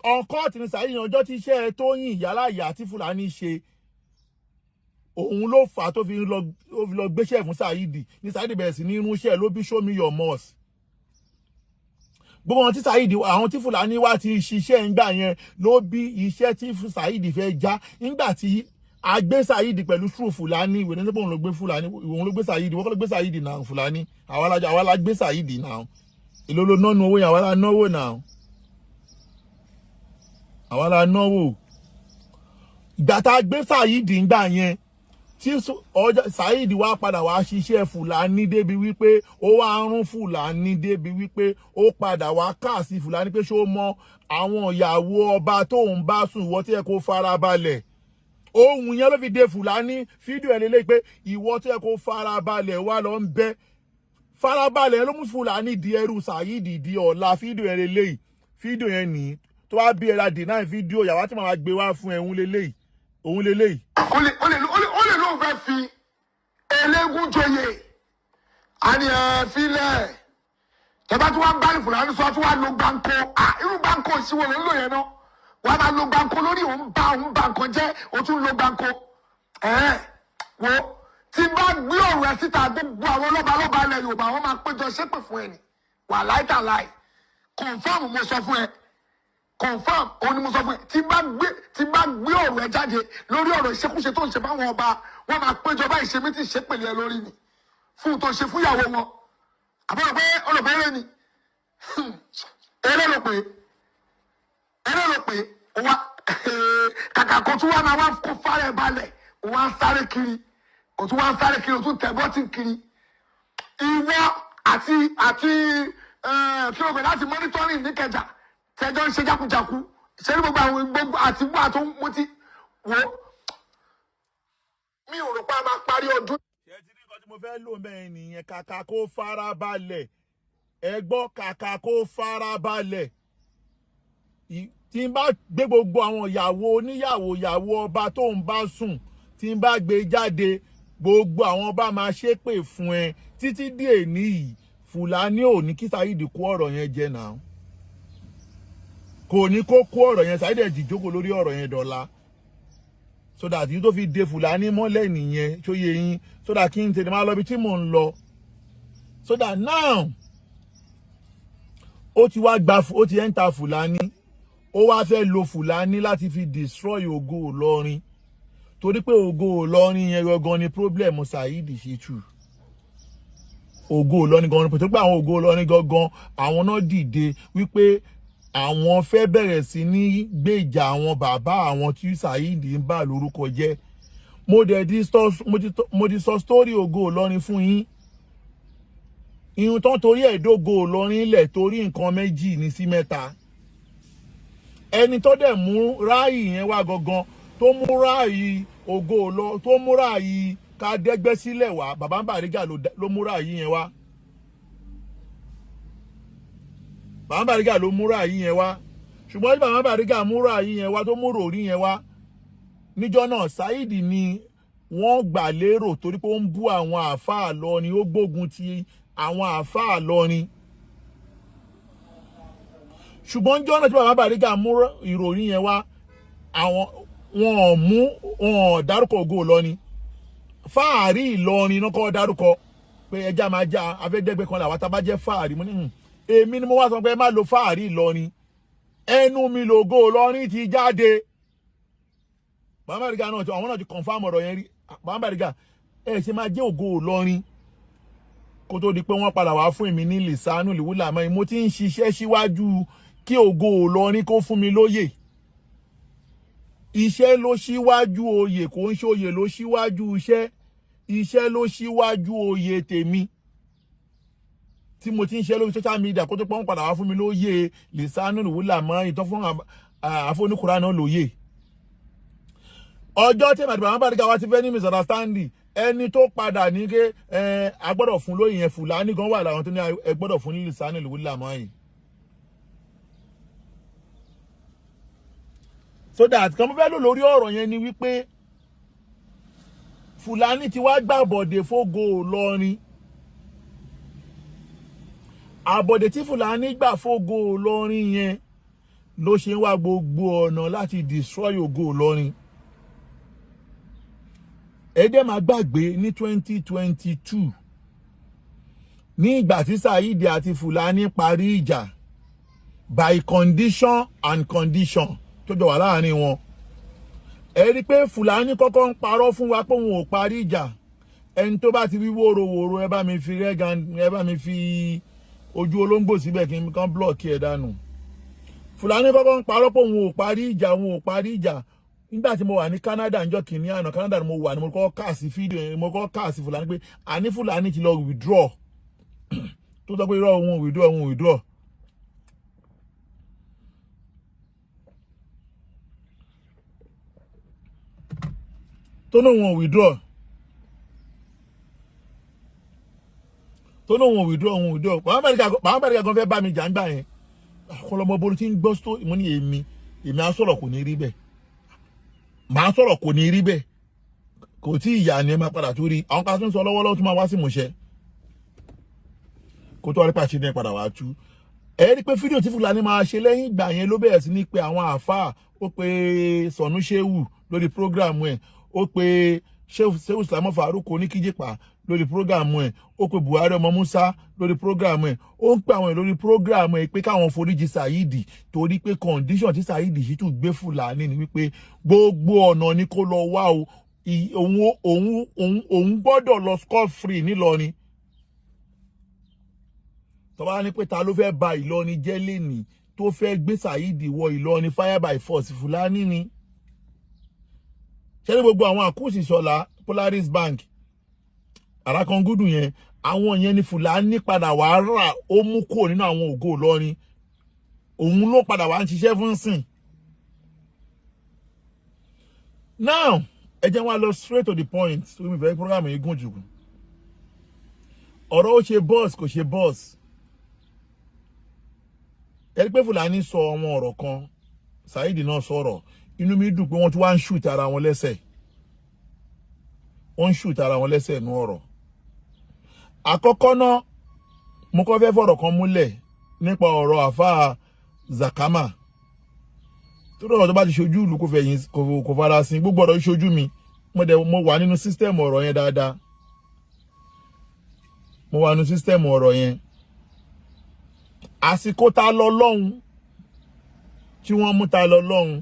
On court ni Saheed ọjọ́ tí iṣẹ́ Tóyìn Ìyáláyà tí Fulani ṣe, òun ló fà tó fi lọ gbéṣẹ́ fún Saheed. Ní Saheed bẹ̀rẹ̀ sí ní irúnṣẹ́ ló bí show me your mouth. Gbogbo wọn tí Saheed, àwọn tí Fulani wá ti ṣiṣẹ́ ńgbà yẹn ló bí iṣẹ́ tí Saheed fẹ́ já. Nígbà tí a gbé Saheed pẹ̀lú true Fulani, ìwé ní sẹ́pọ̀ òun ló gbé Fulani, òun ló gbé Saheed, wọ́n kọ́ ló gbé Saheed náà Fulani. Àwa la gbé Saheed náà. Èló ló nánu owó yẹn, àwa la náwó náà. Àwa la náwó. Ìgbà tá a gbé Saheed ńgbà yẹn, tí Saheed wá padà wá ṣiṣẹ́ Fulani débi wípé ó wá rún Fulani débi wípé ó padà wá kà sí Fulani pé ṣó mọ àwọn ìyàwó ọba tó ń bá sùn ìwọ tí ẹ kó farabalẹ̀. Ohun yẹn ló fi dé Fulani fídíò ẹ̀ lélẹ́yìí pé ìwọ tí ẹ kó farabalẹ̀ wá lọ ń bẹ́. Farabalẹ̀ ló mú Fulani di ẹrú Saheed di ọ̀la fídíò ẹ̀ lélẹ́yìí. Fídíò yẹn nìyí tó wá bí ẹ̀rá deny fídíò yàwá tí màá gbé wá fún ẹ̀hún lélẹ́yìí. Òun lélẹ́yìí. Ó lè lóun fẹ́ fi eléégún joyè. A ní filẹ̀. Tẹ́bá tí wọ́n bá ní Fulani sọ tí wọ́n lo gbáǹkó. Irú gbáǹkó ìṣíwò ló ń lò yẹn náà. Wọ́n máa lo gbáǹkó lórí òun bá nǹkan jẹ́, ó tún lo gbáǹkó. Wo tí bá gbé ọ̀rọ̀ ẹ̀ síta gbogbo àwọn lọ́balọ́ba ilẹ̀ Yorùbá wọ́n máa péjọ ṣépè fún ẹ ni. Wà láìtàláì. Confirm mo sọ fún ẹ. Confirm òun ni mo sọ fún ẹ. Tí bá gbé ọ̀rọ̀ ẹ jáde lórí ọ̀rọ̀ ìṣekúṣe tó ń ṣe fáwọn ọba, wọ́n máa péjọ báyìí ṣe mí tí ṣépèlé ẹ lórí ni. Fún tó ṣe fún ìyàwó wọn. Àbúrò pé olùbẹ̀rẹ̀ ni. Eré ló pé wa kàkà kó tún wá máa wá kó fárẹ̀ balẹ̀, wá ń sáré kiri, ó tún wá ń sáré kiri, ó tún tẹ̀ bọ́tì kiri. Ìwọ àti kí ló gbé láti monitoring ní Kẹjà tẹjọ́ ń ṣe jákujáku ṣe ní gbogbo àti wà tó mo ti wò mi ò rò pé a máa parí ọdún. Ṣé ti ní nǹkan tí mo fẹ́ lò mẹ́rin nìyẹn, kàkà kó farabalẹ̀. Ẹ gbọ́, kàkà kó farabalẹ̀. Tí n bá gbé gbogbo àwọn ìyàwó ọba tó ń bá sùn, tí n bá gbé jáde, gbogbo àwọn ọba máa ṣépè fún ẹ títí dé èní yìí. Fulani ò ní kí Saheed kó ọ̀rọ̀ yẹn jẹ náà. Kò ní kó ọ̀rọ̀ yẹn, Saheed ẹ̀ dìjókòó lórí ọ̀rọ̀ yẹn dọ̀la. So that yìí tó fi dé Fulani mọ́lẹ̀ nìyẹn, tó yẹ yín, so that kí n tètè máa lọ bí tí mò ń lọ. So that now ó ti enter Fulani. Ó wá fẹ́ lo Fulani láti fi destroy ògo Ìlọrin. Torí pé ògo Ìlọrin yẹn gangan ni problem Saheed Shittu. Ògo Ìlọrin gangan, torí pé àwọn ògo Ìlọrin gangan àwọn náà dìde wípé àwọn fẹ́ bẹ̀rẹ̀ sí ní gbèjà àwọn bàbá àwọn tí Saheed ń bà lórúkọ jẹ́. Mo ti sọ story ògo Ìlọrin fún yín. Ihun tán torí ẹ̀dógo Ìlọrin lẹ̀ torí nǹkan méjì ní sí mẹ́ta. Ẹni tó dẹ̀ mú ráàyè yẹn wá gangan, tó mú ráàyè ògo lọ, tó mú ráàyè ká dẹ́gbẹ́ sílẹ̀ wá, bàbá Bariga ló mú ráàyè yẹn wá. Bàbá Bariga ló mú ráàyè yẹn wá. Ṣùgbọ́n tí bàbá Bariga mú ráàyè yẹn wá tó mú ròrí yẹn wá, níjọ́ náà Saheed ni wọ́n gbà lérò torí pé ó ń bú àwọn àáfàá Ìlọrin, ó gbógun ti àwọn àáfàá Ìlọrin. Ṣùgbọ́n níjọ́ náà tí bàbá Bariga mú ìròyìn yẹn wá, wọn dárúkọ ògo Ìlọrin. Fáàrí Ìlọrin náà kọ́ dárúkọ pé ẹja máa já afẹ́dẹ́gbẹ́ kan làwọn tá bá jẹ́ fáàrí. Mo ní èmi ni mo wá sọ pé ẹ má lo fáàrí Ìlọrin. Ẹnu mi lògo Ìlọrin ti jáde. Bàbá Bariga náà àwọn náà ti confirm ọ̀rọ̀ yẹn rí. Bàbá Bariga ṣe máa jẹ́ ògo Ìlọrin kó tó di pé wọ́n padà wá fún èmi ní lìsánú lìwúlà mọ́. Mo ti ń ṣiṣẹ́ síwájú kí ògo Ìlọrin kó fún mi lóyè. Iṣẹ́ ló ṣíwájú oyè, kò ń ṣe oyè ló ṣíwájú iṣẹ́. Iṣẹ́ ló ṣíwájú oyè tèmi. tí mo ti ń ṣe lórí social media kó tó pọ́n padà wá fún mi lóye lìsánù ìwúlà mọ́ ìtọ́ fún àfoníkùrá náà lóye. Ọjọ́ tí màdìbà wọn bá dìgbà wá ti fẹ́ ní misunderstanding ẹni tó padà ní ké agbọ́dọ̀ fún lóyìn yẹn Fúlàní gan wà láwọn tó ní ẹgbọ́dọ̀ fún ní lìsánù ìwúlà mọ́ yìí. So that kan mo fẹ́ lò lórí ọ̀rọ̀ yẹn ni wípé Fúlàní ti wá gbàbọ̀dé fógo Ìlọrin. Àbọ̀dé tí Fúlàní gbà fógo Ìlọrin yẹn ló ṣe ń wá gbogbo ọ̀nà láti destroy ògo Ìlọrin. Ẹdẹ máa gbàgbé ní 2022 ní ìgbà tí Saheed àti Fúlàní parí ìjà by condition and condition tó jọ wà láàrin wọn. Ẹ rí pé Fúlàní kọ́kọ́ ń parọ́ fún wa pé òun ò parí ìjà. Ẹni tó bá ti wí wòròwòrò ẹ bá mi fi ẹ bá mi fi ojú olóńgbò síbẹ̀ kí n kan block ẹ dànù. Fúlàní kọ́kọ́ ń parọ́ pé òun ò parí ìjà. Nígbà tí mo wà ní Canada ńjọ́ kìíní àná Canada ni mo wà ní mo kọ́ káàsì fídíò mo kọ́ káàsì Fúlàní pé àní Fúlàní ti lọ withdraw tó sọ pé irọ́ òun withdraw. Tó náà wọn withdraw. Bàbá Amẹ́ríkà gan fẹ́ bá mi jà ń gbà yẹn. Ọ̀pọ̀lọpọ̀ bolo tí ń gbọ́ story mo ní èmi á sọ̀rọ̀ kò ní rí bẹ́ẹ̀. Màá sọ̀rọ̀ kò ní rí bẹ́ẹ̀. Kò tí ìyá ni ẹ máa padà tó rí. Àwọn kan tó ń sọ lọ́wọ́lọ́wọ́ tó máa wá sí ìmúṣẹ. Kó tó wá rí pàṣẹ ní padà wá tú. Ẹ rí pé fídíò tí Fúlàní máa ṣe lẹ́yìn ìgbà yẹn ló bẹ̀rẹ̀ sí ní pé àwọn àáfàá ó pe Sọ̀nù Ṣéwù lórí prógráàmù ẹ̀. Ó pe Ṣéwù Sàlámọ́ Fàrúkù Oníkíjìpá lórí prógráàmù ẹ̀. Ó pe Buhari ọmọ Musa lórí prógráàmù ẹ̀. Ó ń pe àwọn lórí prógráàmù ẹ̀ pé káwọn foríjì Saheed torí pé condition tí Saheed Shittu gbé Fúlàní ni wípé gbogbo ọ̀nà ni kó lọ wá o òun gbọ́dọ̀ lọ scot free nílọrin. Tó bá ní pé ta ló fẹ́ ba Ìlọrin jẹ́ lénìí tó fẹ́ gbé Saheed wọ Ìlọrin fire by force Fúlàní ni. Ṣé ní gbogbo àwọn àkúùsì sọ̀la Polaris Bank àràkàngúdù yẹn àwọn yẹn ni Fúlàní padà wá rà ó mú kúrò nínú àwọn ògo Ìlọrin òun ló padà wá ń ṣiṣẹ́ fún sìn. Now ẹ jẹ́ wá lọ straight to the point so mi fẹ́ program yìí gùn jù. Ọ̀rọ̀ ó ṣe boss kò ṣe boss. Ẹ rí pé Fúlàní sọ àwọn ọ̀rọ̀ kan Saheed náà sọ̀rọ̀ inú mi dùn pé wọ́n tún wá ń shoot ara wọn lẹ́sẹ̀. Wọ́n ń shoot ara wọn lẹ́sẹ̀ nú ọ̀rọ̀. Àkọ́kọ́ náà mo kọ́ fẹ́ fọ̀rọ̀ kan múlẹ̀ nípa ọ̀rọ̀ àfáà Zakama. Tó rọ̀ tó bá ti ṣojú ìlú kò fara sin gbogbo ọ̀rọ̀ ṣojú mi mo wà nínú system ọ̀rọ̀ yẹn dáadáa. Mo wà nínú system ọ̀rọ̀ yẹn. Àsìkò ta lọ lọ́hùn tí wọ́n mú ta lọ lọ́hùn.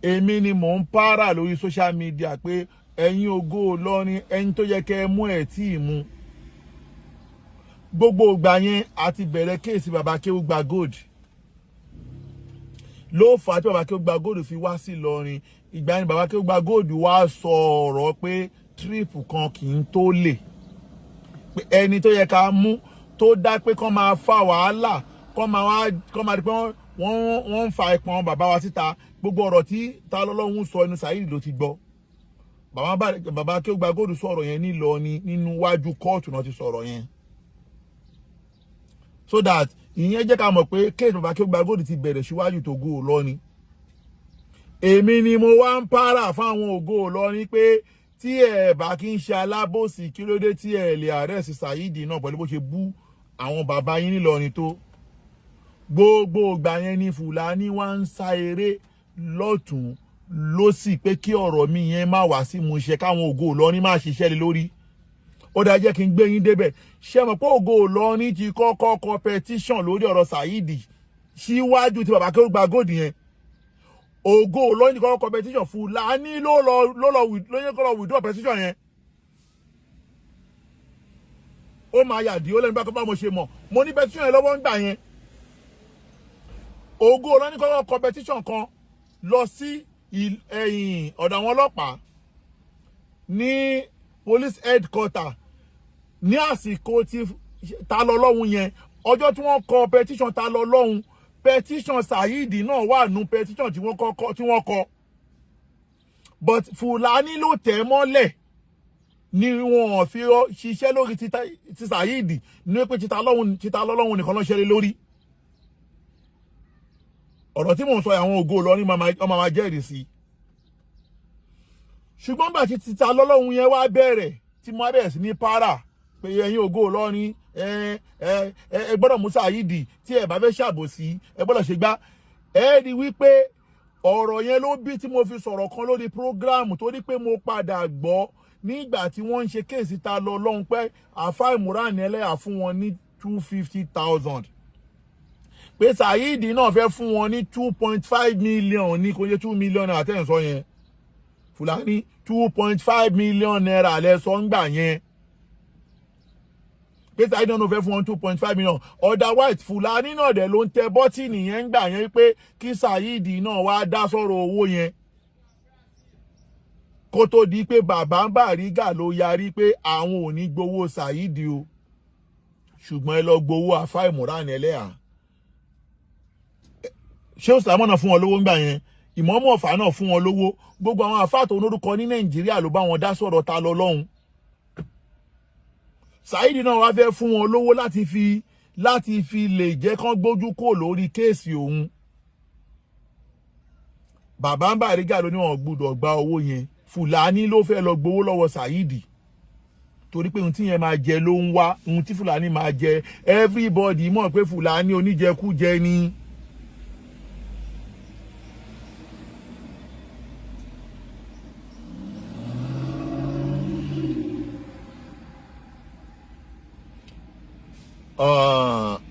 Èmi ni mò ń para lórí social media pé ẹ̀yin ògo Ìlọrin ẹni tó yẹ kẹ́ mú ẹ̀ tí ì mú. Gbogbo ìgbà yẹn àti bẹ̀rẹ̀ kéèsì bàbá Kéwú gba gold. Ló fà á tí bàbá Kéwú gba gold fi wá sí Ìlọrin. Ìgbà yẹn bàbá Kéwú gba gold wá sọ ọ̀rọ̀ pé trip kan kì í tó lè. Pé ẹni tó yẹ ká mú tó dá pé kán máa fa wàhálà kán máa di pé wọ́n ń fa ìpọn bàbá wa síta. Gbogbo ọ̀rọ̀ tí ta lọ́lọ́hún sọ ẹnu Saheed ló ti gbọ́. Bàbá Kéwú gba gold sọ̀rọ̀ yẹn ní Ìlọrin nínú wájú kóòtù náà ti sọ̀rọ̀ yẹn. So that ìyẹn jẹ́ ká mọ̀ pé kéèsì bàbá Kéwú gba gold ti bẹ̀rẹ̀ síwájú tó ògo Ìlọrin. Èmi ni mo wá ń para fáwọn ògo Ìlọrin pé tí ẹ bá kí ń ṣe alábòsí kí ló dé tí ẹ lè arrest Saheed náà pẹ̀lú bó ṣe bú àwọn bàbá yín nílọrin tó. Gbogbo ìgbà yẹn ni Fúlàní wá ń sá eré lọ́tùn lósì pé kí ọ̀rọ̀ mi yẹn má wá sí ìmúṣẹ káwọn ògo Ìlọrin má ṣiṣẹ́ lé lórí. Ó dá jẹ́ kí n gbé yín débẹ̀. Ṣé mọ̀ pé ògo Ìlọrin ti kọ́kọ́ competition lórí ọ̀rọ̀ Saheed síwájú tí bàbá Kéwú gba gold yẹn. Ògo Ìlọrin ti kọ́kọ́ competition Fúlàní ló yẹ kó lọ withdraw petition yẹn. Ó máa yàdí ó lẹ́nu bá mo ṣe mọ̀ mo ní petition yẹn lọ́wọ́ ń gbà yẹn. Ògo Ìlọrin kọ́kọ́ competition kan lọ sí ọ̀dọ̀ àwọn ọlọ́pàá ní police headquarter ní àsìkò tí ta lọ lọ́hun yẹn ọjọ́ tí wọ́n kọ petition ta lọ lọ́hun petition Saheed náà wà nù petition tí wọ́n kọ but Fúlàní ló tẹ̀ mọ́lẹ̀ ni wọ́n fi ṣiṣẹ́ lórí ti Saheed ní pé títa lọ́lọ́hun nìkan ló ṣẹlẹ̀ lórí ọ̀rọ̀ tí mò ń sọ àwọn ògo Ìlọrin máa jẹ́rìí sí ṣùgbọ́n bá títa lọ́lọ́hun yẹn wá bẹ̀rẹ̀ tí mo bẹ̀rẹ̀ sí ní para pé ẹ̀yin ògo Ìlọrin ẹ gbọ́dọ̀ mú Saheed tí ẹ bá fẹ́ ṣàbòsí ẹ gbọ́dọ̀ ṣe gbá ẹ rí wípé ọ̀rọ̀ yẹn ló bí tí mo fi sọ̀rọ̀ kan lórí program torí pé mo padà gbọ́ nígbà tí wọ́n ń ṣe kéèsì ta lọ lọ́hùn pé àfáà ìmúràn ẹlẹ́yà fún wọn ní 250,000 pé Saheed náà fẹ́ fún wọn ní 2.5 million ní kò yẹ 2 million naira tẹ́ǹsọ yẹn Fúlàní 2.5 million naira lẹ́sọ̀ ń gbà yẹn pé Saheed náà fẹ́ fún wọn 2.5 million otherwise Fúlàní náà dẹ̀ ló ń tẹ bọ́tìnì yẹn ń gbà yẹn pé kí Saheed náà wá dá sọ̀rọ̀ owó yẹn kó tó di pé bàbá Bariga ló yarí pé àwọn ò ní gbowó Saheed o ṣùgbọ́n ẹ lọ gbowó àfáà ìmúràn ẹlẹ́yà ṣé ó sàmọ́nà fún wọn lówó ń gbà yẹn ìmọ̀ọ́mọ̀ ọ̀fà náà fún wọn lówó gbogbo àwọn àfáà tó lórúkọ ní Nàìjíríà ló bá wọn dá sọ̀rọ̀ ta lọ lọ́hùn Saheed náà wá fẹ́ fún wọn lówó láti fi lè jẹ́ kán gbójú kò lórí kéèsì òun bàbá Bariga ló ní wọn gbọ́dọ̀ gba owó yẹn Fúlàní ló fẹ́ lọ gbowó lọ́wọ́ Saheed torí pé ohun tí yẹn máa jẹ ló ń wá ohun tí Fúlàní máa jẹ everybody mọ̀ pé Fúlàní oníjẹkújẹ ni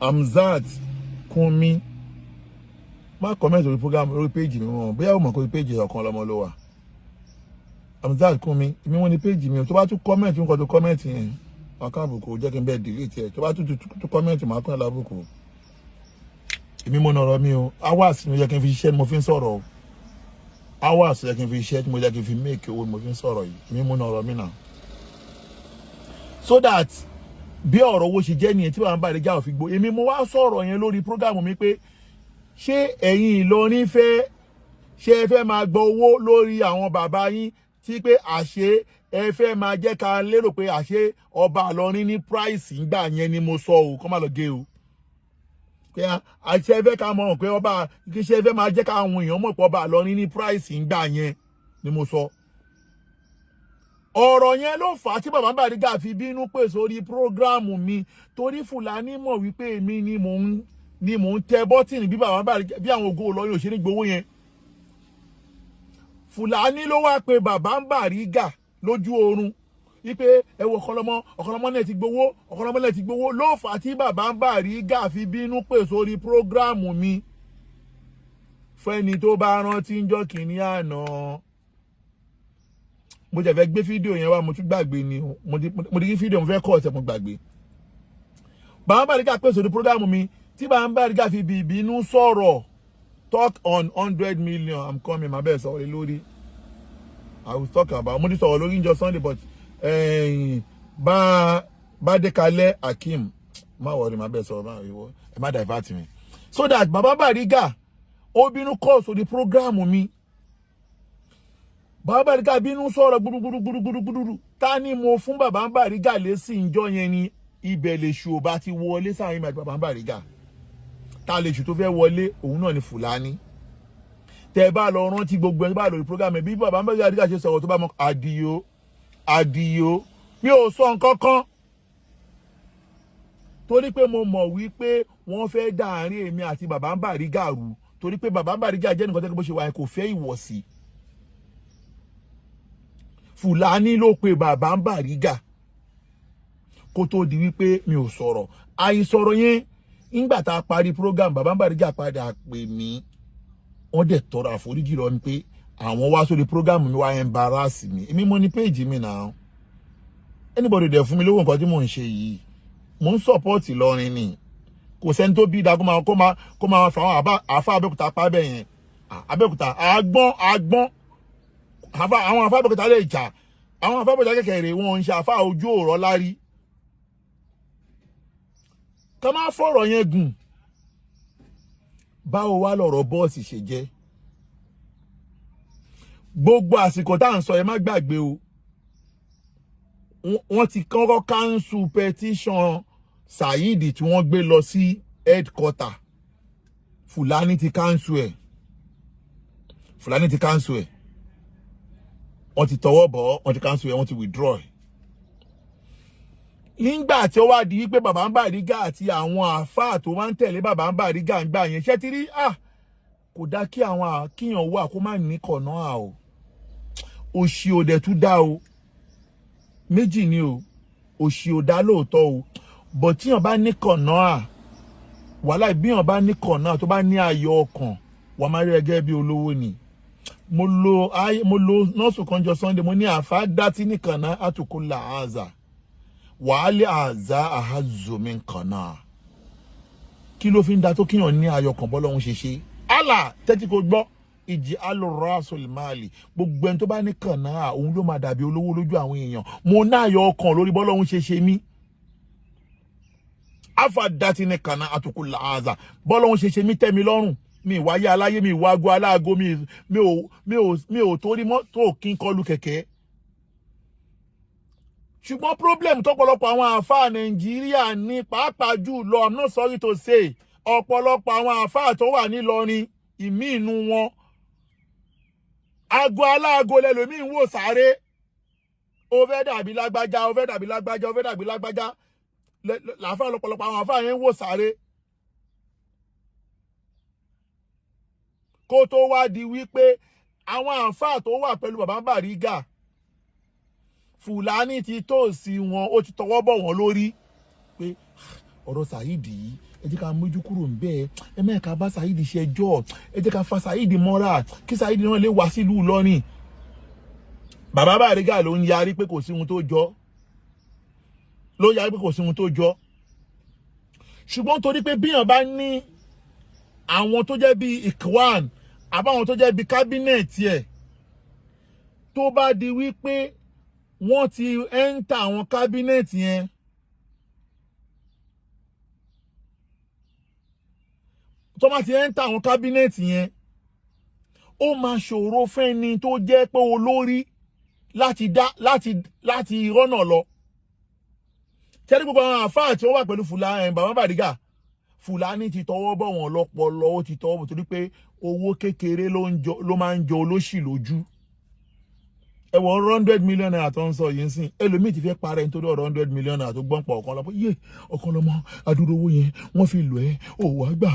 Amzat Kunmi má comment orí program orí page mi wọn bóyá o mọ̀ kó page Okanlomo ló wà Amzat Kunmi mi wọ́n ní page mi tó bá tún comment nǹkan tó comment yẹn aka buku jẹ́ kí n bẹ delete ẹ tó bá tún comment má kan la buku èmi mo nọ̀rọ̀ mi o hours ni ó yẹ kí n fi ṣiṣẹ́ mo fi ń sọ̀rọ̀ o hours yẹ kí n fi ṣiṣẹ́ tí mo yẹ kí n fi make owó mo fi ń sọ̀rọ̀ yìí èmi mo nọ̀rọ̀ mi náà so that bí ọ̀rọ̀ owó ṣe jẹ́ nìyẹn tí bàbá Bariga ò fi gbó èmi mo wá sọ̀rọ̀ yẹn lórí program mi pé ṣé ẹ̀yin Ìlọrin ṣé ẹ fẹ́ máa gba owó lórí àwọn bàbá yín tí pé àṣé ẹ fẹ́ máa jẹ́ ká lérò pé àṣé ọba Ìlọrin ní price ńgbà yẹn ni mo sọ o kọ́ máa lọ gé o pé àṣé ẹ fẹ́ ká mọ̀ pé ọba kí ṣe ẹ fẹ́ máa jẹ́ ká àwọn èèyàn mọ̀ pé ọba Ìlọrin ní price ńgbà yẹn ni mo sọ ọ̀rọ̀ yẹn ló fà á tí bàbá Bariga fi bínú pè sórí prógráàmù mi torí Fúlàní mọ̀ wípé èmi ni mò ń tẹ bọ́tìnì bí bàbá Bariga bí àwọn ògo Ìlọrin ò ṣe ní gbowó yẹn Fúlàní ló wá pé bàbá Bariga lójú oorun wípé ẹ wo Okanlomo náà ti gbowó ló fà á tí bàbá Bariga fi bínú pè sórí prógráàmù mi fẹ́ni tó bá rántí ńjọ́ kìíní àná mo jẹ́ fẹ́ gbé fídíò yẹn wá mo tún gbàgbé ni mo di kí fídíò mo fẹ́ kọ́ ọ̀sẹ̀ mo gbàgbé bàbá Bariga pè sórí program mi tí bàbá Bariga fi bínú sọ̀rọ̀ talk on 100 million I'm coming my best sọ̀rọ̀ lórí I will talk about mo ti sọ̀rọ̀ lórí njọ́ Sunday but bá Dékalẹ́ Akeem má wọrí my best sọ̀rọ̀ ẹ má divert mi so that bàbá Bariga ó bínú kọ́ sórí program mi bàbá Bariga bínú sọ̀rọ̀ gbúrúgbúrú ta ni mo fún bàbá Bariga lésì ńjọ́ yẹn ni ibẹ̀ lèṣù ò bá ti wọlé sáàrin àti bàbá Bariga ta lèṣù tó fẹ́ wọlé òun náà ni Fúlàní tẹ́ bá lọ rántí gbogbo ẹni bá lórí program bí bàbá Bariga ṣe sọ̀rọ̀ tó bá mọ àdìyó mi ò sọ nǹkan kan torí pé mo mọ̀ wípé wọ́n fẹ́ dá àárín èmi àti bàbá Bariga rú torí pé bàbá Bariga jẹ́ nǹkan tẹ́kọ̀ bó ṣe wà kò fẹ́ ìwọ̀sí Fúlàní ló pe bàbá Bariga kó tó di wípé mi ò sọ̀rọ̀ àìsọ̀rọ̀ yẹn nígbà tá a parí program bàbá Bariga padà pè mí wọ́n dẹ̀ tọrọ àforíjì lọ ni pé àwọn wá sórí program mi wá embarrass mi èmi mo ní page mi náà anybody dẹ̀ fún mi lówó nǹkan tí mò ń ṣe yìí mò ń support Ìlọrin ni kò sẹ́ni tó bí da kó máa fa àwọn àfa Abẹ́òkúta pa bẹ́ẹ̀ yẹn Abẹ́òkúta àgbọ́n àwọn àfa Abẹ́òkúta lè jà àwọn àfa Abẹ́òkúta kékeré wọn ń ṣe àfa ojú ọ̀rọ̀ lárí ká má fọ̀rọ̀ yẹn gùn báwo wá lọ̀rọ̀ bọ́ọ̀sì ṣe jẹ́ gbogbo àsìkò tá à ń sọ ẹ má gbàgbé o wọ́n ti kọ́kọ́ cancel petition Saheed tí wọ́n gbé lọ sí headquarter Fúlàní ti cancel ẹ̀ wọ́n ti tọwọ́ bọ̀ wọ́n ti cancel ẹ̀ wọ́n ti withdraw ẹ̀ nígbà tí ó wá di pé bàbá ń Bariga àti àwọn àáfàá tó máa ń tẹ̀lé bàbá ń Bariga ń gbà yẹn ṣé ti rí kò dá kí àwọn kíyàn wà kó má ní kọ̀nà o òṣì ò dẹ̀ tún dá o méjì ni o òṣì ò dá lóòótọ́ o bọ̀ tíyàn bá ní kọ̀nà wàhálà bíyàn bá ní kọ̀nà tó bá ní ayọ̀ ọkàn wà máa rí ẹgẹ́ bí olówó ni mo lo nọ́ọ̀sù kan jọ Sunday mo ní àfá dátí ní kànáà àtùkù làázà wàhálà àzá àházòmí kànáà kí ló fi ń da tó kíyàn ní ayọ̀ kan bọ́ lọ́hún ṣe Allah tẹ́tí kò gbọ́ ìjì alọ́rọ́sọ̀lmáàlì gbogbo ẹni tó bá ní kànáà òun ló máa dàbí olówó lójú àwọn èèyàn mo ní ayọ̀ ọkàn lórí bọ́ lọ́hún ṣe mí afa dátí ní kànáà àtùkù làázà bọ́ lọ́hún ṣe mí tẹ́ mi lọ́rùn mi wáyé aláyé mi wágo aláàgó mi ò torí mọ́tò kí n kọlu kẹ̀kẹ́ ṣùgbọ́n problem tọ́pọ̀lọpọ̀ àwọn àáfàá Nàìjíríà ní pàápàá jù lọ I'm not sorry to say ọ̀pọ̀lọpọ̀ àwọn àáfàá tó wà nílọrin ìmí inú wọn ago aláàgó lẹ́lòmíì ń wò sáré ó fẹ́ dàbí lágbájá làáfàá lọ́pọ̀lọpọ̀ àwọn àáfàá yẹn ń wò sáré kó tó wá di wípé àwọn àǹfààní tó wà pẹ̀lú bàbá Bariga Fúlàní ti tó sí wọn ó ti tọwọ́ bọ̀ wọ́n lórí pé ọ̀rọ̀ Saheed yìí ẹ jẹ́ ká mójú kúrò ńbẹ̀ ẹ má ká bá Saheed ṣẹjọ́ ẹ jẹ́ ká fa Saheed mọ́ra kí Saheed náà lè wá sílùú Ìlọrin bàbá Bariga ló ń yarí pé kò sí ohun tó jọ ṣùgbọ́n torí pé bíyàn bá ní àwọn tó jẹ́ bí Ikwan àbáwọn tó jẹ́ bí kábínẹ̀tì ẹ̀ tó bá di wípé wọ́n ti ẹ́ńtà àwọn kábínẹ̀tì yẹn tó bá ti ẹ́ńtà àwọn kábínẹ̀tì yẹn ó máa ṣòro fẹ́ni tó jẹ́ pé olórí láti rọ́nà lọ tẹ́lẹ̀ gbogbo àwọn àfáà tí ó wà pẹ̀lú bàbá Bariga Fúlàní ti tọwọ́ bọ̀ wọ́n lọ́pọlọ ó ti tọwọ́ bọ̀ torí pé owó kékeré ló máa ń jọ olóṣì lójú ẹ̀wọ̀n 100 million naira tó ń sọ yìí ń sìn ẹlòmíì ti fẹ́ parẹ́ nítorí ọ̀rọ̀ 100 million naira tó gbọ́n pa Ọ̀kanlọ́mọ yé Ọ̀kanlọ́mọ adúró owó yẹn wọ́n fi lọ ẹ́ ò wá gbà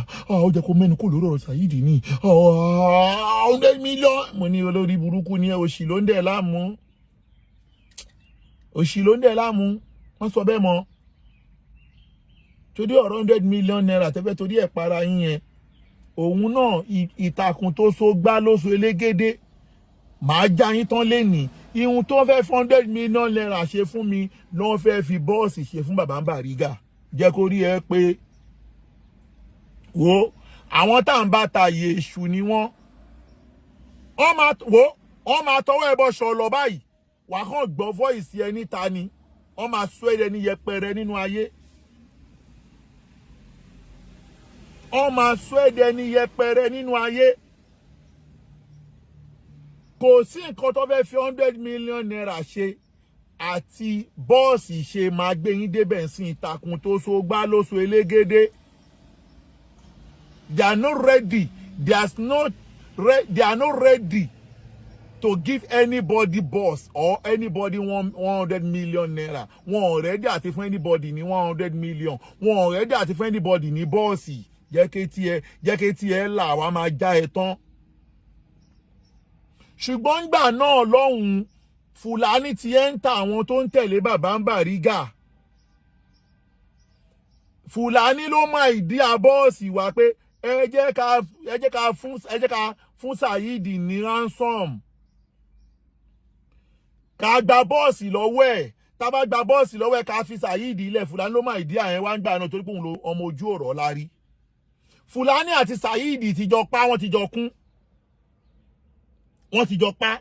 ó jẹ́ kó mẹ́nu kó lórí ọ̀rọ̀ Saheed ní 100 million mo ní olórí burúkú ní òṣì ló ń dẹ̀ láàmú wọ́n sọ bẹ́ẹ̀ mọ́ torí ọ̀rọ̀ 100 million naira tẹ́fẹ́ torí ẹ̀ para yín yẹn òun náà ìtàkùn tó so gbá lóṣù elégédé màá já yín tán lénìí ihun tó fẹ́ 100 million naira ṣe fún mi ló fẹ́ fi bọ́ọ̀sì ṣe fún bàbá Bariga jẹ́ kó rí ẹ pé wo àwọn tá à ń bá ta yè èṣù ni wọ́n máa tọwọ́ ẹbọ ṣọlọ báyìí wà kàn gbọ́ voice ẹ níta ni wọ́n máa sọ ẹ̀ ní yẹpẹrẹ nínú ayé máa sọ ẹ̀ ní yẹpẹrẹ nínú ayé kò sí nǹkan tó fẹ́ fi 100 million naira ṣe àti bọ́ọ̀sì ṣe máa gbé yín débẹ̀ sí ìtàkùn tó so gbá lóṣù elégédé they are not ready they are not ready to give anybody boss or anybody 100 million naira wọn already àti fún anybody ní 100 million wọn already àti fún anybody ní bọ́ọ̀sì jẹ́ kí tí ẹ là wá máa já ẹ tán ṣùgbọ́n gbà náà lọ́hùn Fúlàní ti ẹ́ńtà àwọn tó ń tẹ̀lé bàbá Bariga Fúlàní ló máa ìdí abọ́ọ̀sì wá pé ẹ jẹ́ ká fún Saheed ní ransom ká gba bọ́ọ̀sì lọ́wọ́ ẹ̀ tá bá gba bọ́ọ̀sì lọ́wọ́ ẹ̀ ká fi Saheed ilẹ̀ Fúlàní ló máa ìdí àyẹn wá ń gbà náà torí pé òun lo ọmọ ojú ọ̀rọ̀ lárí Fúlàní àti Saheed ti jọ pa wọ́n ti jọ kún wọ́n ti jọ pa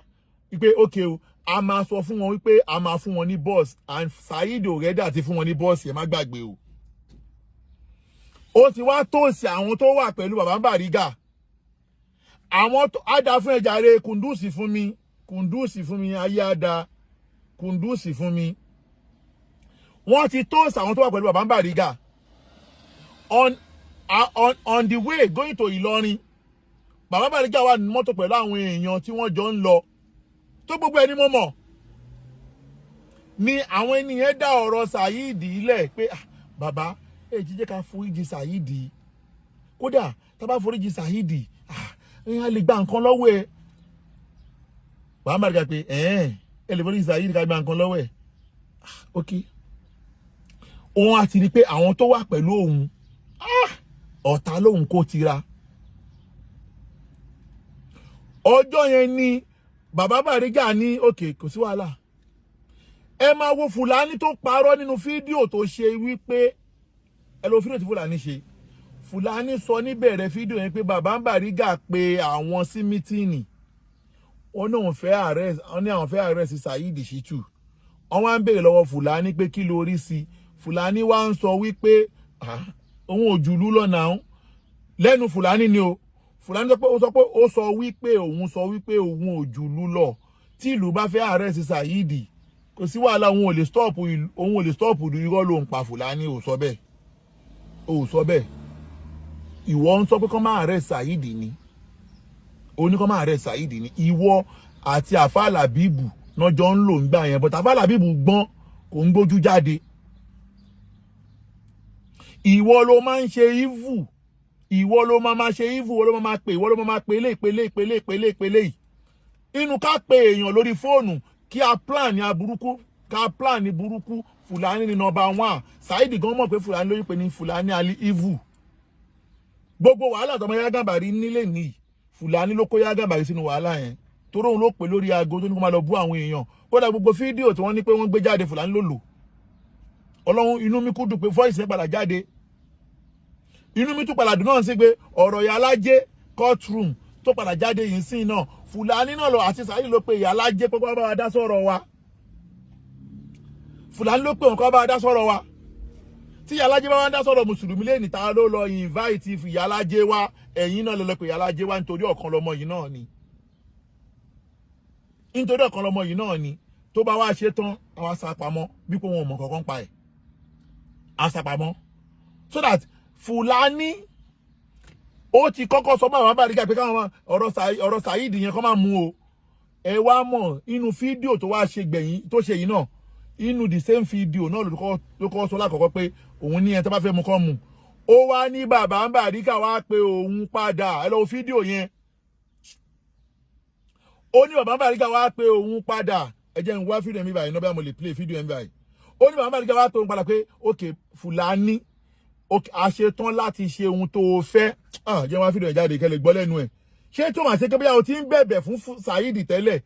wípé okay o a máa sọ fún wọn wípé a máa fún wọn ní boss and Saheed already àti fún wọn ní boss ẹ má gbàgbé o ó ti wá tòsí àwọn tó wà pẹ̀lú bàbá Bariga àwọn ada fún ẹjàre kùndùsì fún mi ayé ada kùndùsì fún mi wọ́n ti tòsí àwọn tó wà pẹ̀lú bàbá Bariga on the way going to Ilorin bàbá Bariga wà ní mọ́tò pẹ̀lú àwọn èèyàn tí wọ́n jọ ń lọ tó gbogbo ẹni mo mọ̀ ni àwọn ènìyàn dá ọ̀rọ̀ Saheed ilẹ̀ pé bàbá jíjẹ́ ká foríjì Saheed kódà tá bá foríjì Saheed a lè gba nǹkan lọ́wọ́ ẹ̀ bàbá Bariga pé ẹ lè foríjì Saheed ká gba nǹkan lọ́wọ́ ẹ̀ ok òun àti rí pé àwọn tó wà pẹ̀lú òun ọ̀tá lòun kò tira ọjọ́ yẹn ni bàbá Bariga ní ok kò sí wàhálà ẹ máa wo Fúlàní tó parọ́ nínú fídíò tó ṣe wípé ẹ lo fídíò tí Fúlàní ṣe Fúlàní sọ níbẹ̀rẹ̀ fídíò yẹn pé bàbá Bariga pé àwọn sí mítìnì wọn ní àwọn fẹ́ arrest Saheed Shittu wọn wá ń béèrè lọ́wọ́ Fúlàní pé kí ló rí sí Fúlàní wá ń sọ wípé òun ò jùlú lọ́nà lẹ́nu Fúlàní ni o Fúlàní sọ wípé òun ò jùlú lọ tí ìlú bá fẹ́ arrest Saheed kò sí wàhálà òun ò lè stop irọ́ ló ń pa Fúlàní ò sọ bẹ́ẹ̀ ìwọ ń sọ pé kọ́ máa arrest Saheed ni oníkọ́ máa arrest Saheed ni ìwọ àti àfáà Làbíbù náà jọ ń lò ń gbà yẹn but àfáà Làbíbù gbọ́n kò ń gbójú jáde ìwọ ló máa ń ṣe evil ìwọ ló máa ṣe evil ìwọ ló máa pè ìwọ ló máa pè lé inú ká pe èèyàn lórí fóònù kí a plan ní burúkú Fúlàní ní number 1 Saheed gan mọ̀ pé Fúlàní lórí pé ní Fúlàní ali evil gbogbo wàhálà tọmọ Yagambari nílé ní Fúlàní ló kó Yagambari sínú wàhálà yẹn torí òun ló pè lórí aago tó ní kó máa lọ bú àwọn èèyàn kódà gbogbo fídíò tí wọ́n ní pé wọ́n gbé jáde Fúlàní ló lò Ọlọ́run inú mi kú dùn pé voice yẹn padà jáde inú mi tún padà dùn náà sí pé ọ̀rọ̀ Ìyálájé courtroom tó padà jáde yìí sí náà Fúlàní náà lọ àti Saheed ló pe Ìyálájé pé kó bá wa dá sọ̀rọ̀ wa Fúlàní ló pe wọn kó bá wa dá sọ̀rọ̀ wa tí Ìyálájé bá wa dá sọ̀rọ̀ mùsùlùmí lẹ́ni ta ló lọ invite Ìyálájé wa ẹ̀yin náà lọ pe Ìyálájé wa nítorí Ọ̀kanlọ́mọ yìí náà ni tó bá wá ṣe tán àwọn asapamọ́ bí pé wọn ò mọ̀ kankan pa ẹ̀ asapamọ́ so that Fúlàní ó ti kọ́kọ́ sọ bàbá Bariga pé káwọn ọ̀rọ̀ Saheed yẹn kọ́ máa mú o ẹ wá mọ̀ inú fídíò tó wá ṣe gbẹ̀yìn tó ṣe yìí náà inú the same fídíò náà ló kọ́ sọ lákọ̀ọ́kọ́ pé òun ní ẹ tó bá fẹ́ mú kọ́ mú ó wá ní bàbá Bariga wá pé òun padà ẹ lọ fídíò yẹn ó ní bàbá Bariga wá pé òun padà ẹ jẹ́ n wá fídíò mi báyìí náà bí mo lè play fídíò mi báyìí ó ní bàbá Bariga wá pé òun padà pé ok Fúlàní a ṣe tán láti ṣe ohun tó fẹ́ jẹ́ wá fídíò ẹ̀ jáde kẹ́lẹ̀ gbọ́ lẹ́nu ẹ̀ ṣé tó máa ṣe pé bí o ti ń bẹ̀bẹ̀ fún Saheed tẹ́lẹ̀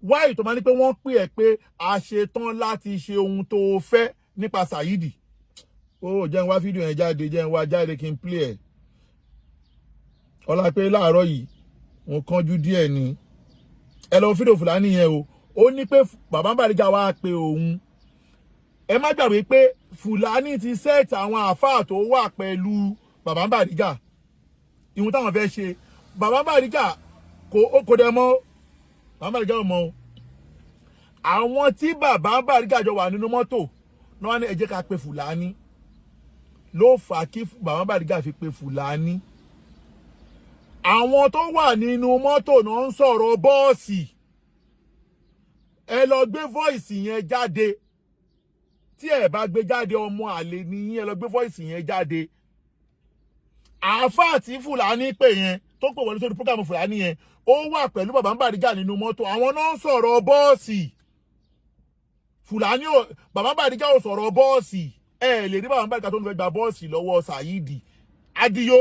wáyé tó máa ní pé wọ́n pè ẹ́ pé a ṣe tán láti ṣe ohun tó fẹ́ nípa Saheed jẹ́ wá fídíò ẹ̀ jáde jẹ́ wá jáde kí n play ẹ̀ ọlá pé láàárọ̀ yìí wọ́n kánjú díẹ̀ ni ẹ lọ fídíò Fúlàní yẹn ó ní pé bàbá Bariga wá pé òun ẹ má gbàgbé pé Fúlàní ti set àwọn àfáà tó wà pẹ̀lú bàbá Bariga ìhun táwọn fẹ́ ṣe bàbá Bariga kò dẹ̀ mọ̀ bàbá Bariga ò mọ̀ àwọn tí bàbá Bariga jọ wà nínú mọ́tò náà ní ẹ jẹ́ ká pe Fúlàní ló fà kí bàbá Bariga fi pe Fúlàní àwọn tó wà nínú mọ́tò náà ń sọ̀rọ̀ bọ́ọ̀sì ẹ lọ gbé voice yẹn jáde tí ẹ bá gbé jáde ọmọ àlè ni ẹ lọ gbé voice yẹn jáde àáfàá tí Fúlàní pè yẹn tó pè wọlé sórí program Fúlàní yẹn ó wà pẹ̀lú bàbá Bariga nínú mọ́tò àwọn náà ń sọ̀rọ̀ bọ́ọ̀sì Fúlàní bàbá Bariga ò sọ̀rọ̀ bọ́ọ̀sì ẹ lè rí bàbá Bariga tó ń fẹ́ gba bọ́ọ̀sì lọ́wọ́ Saheed Àdìyó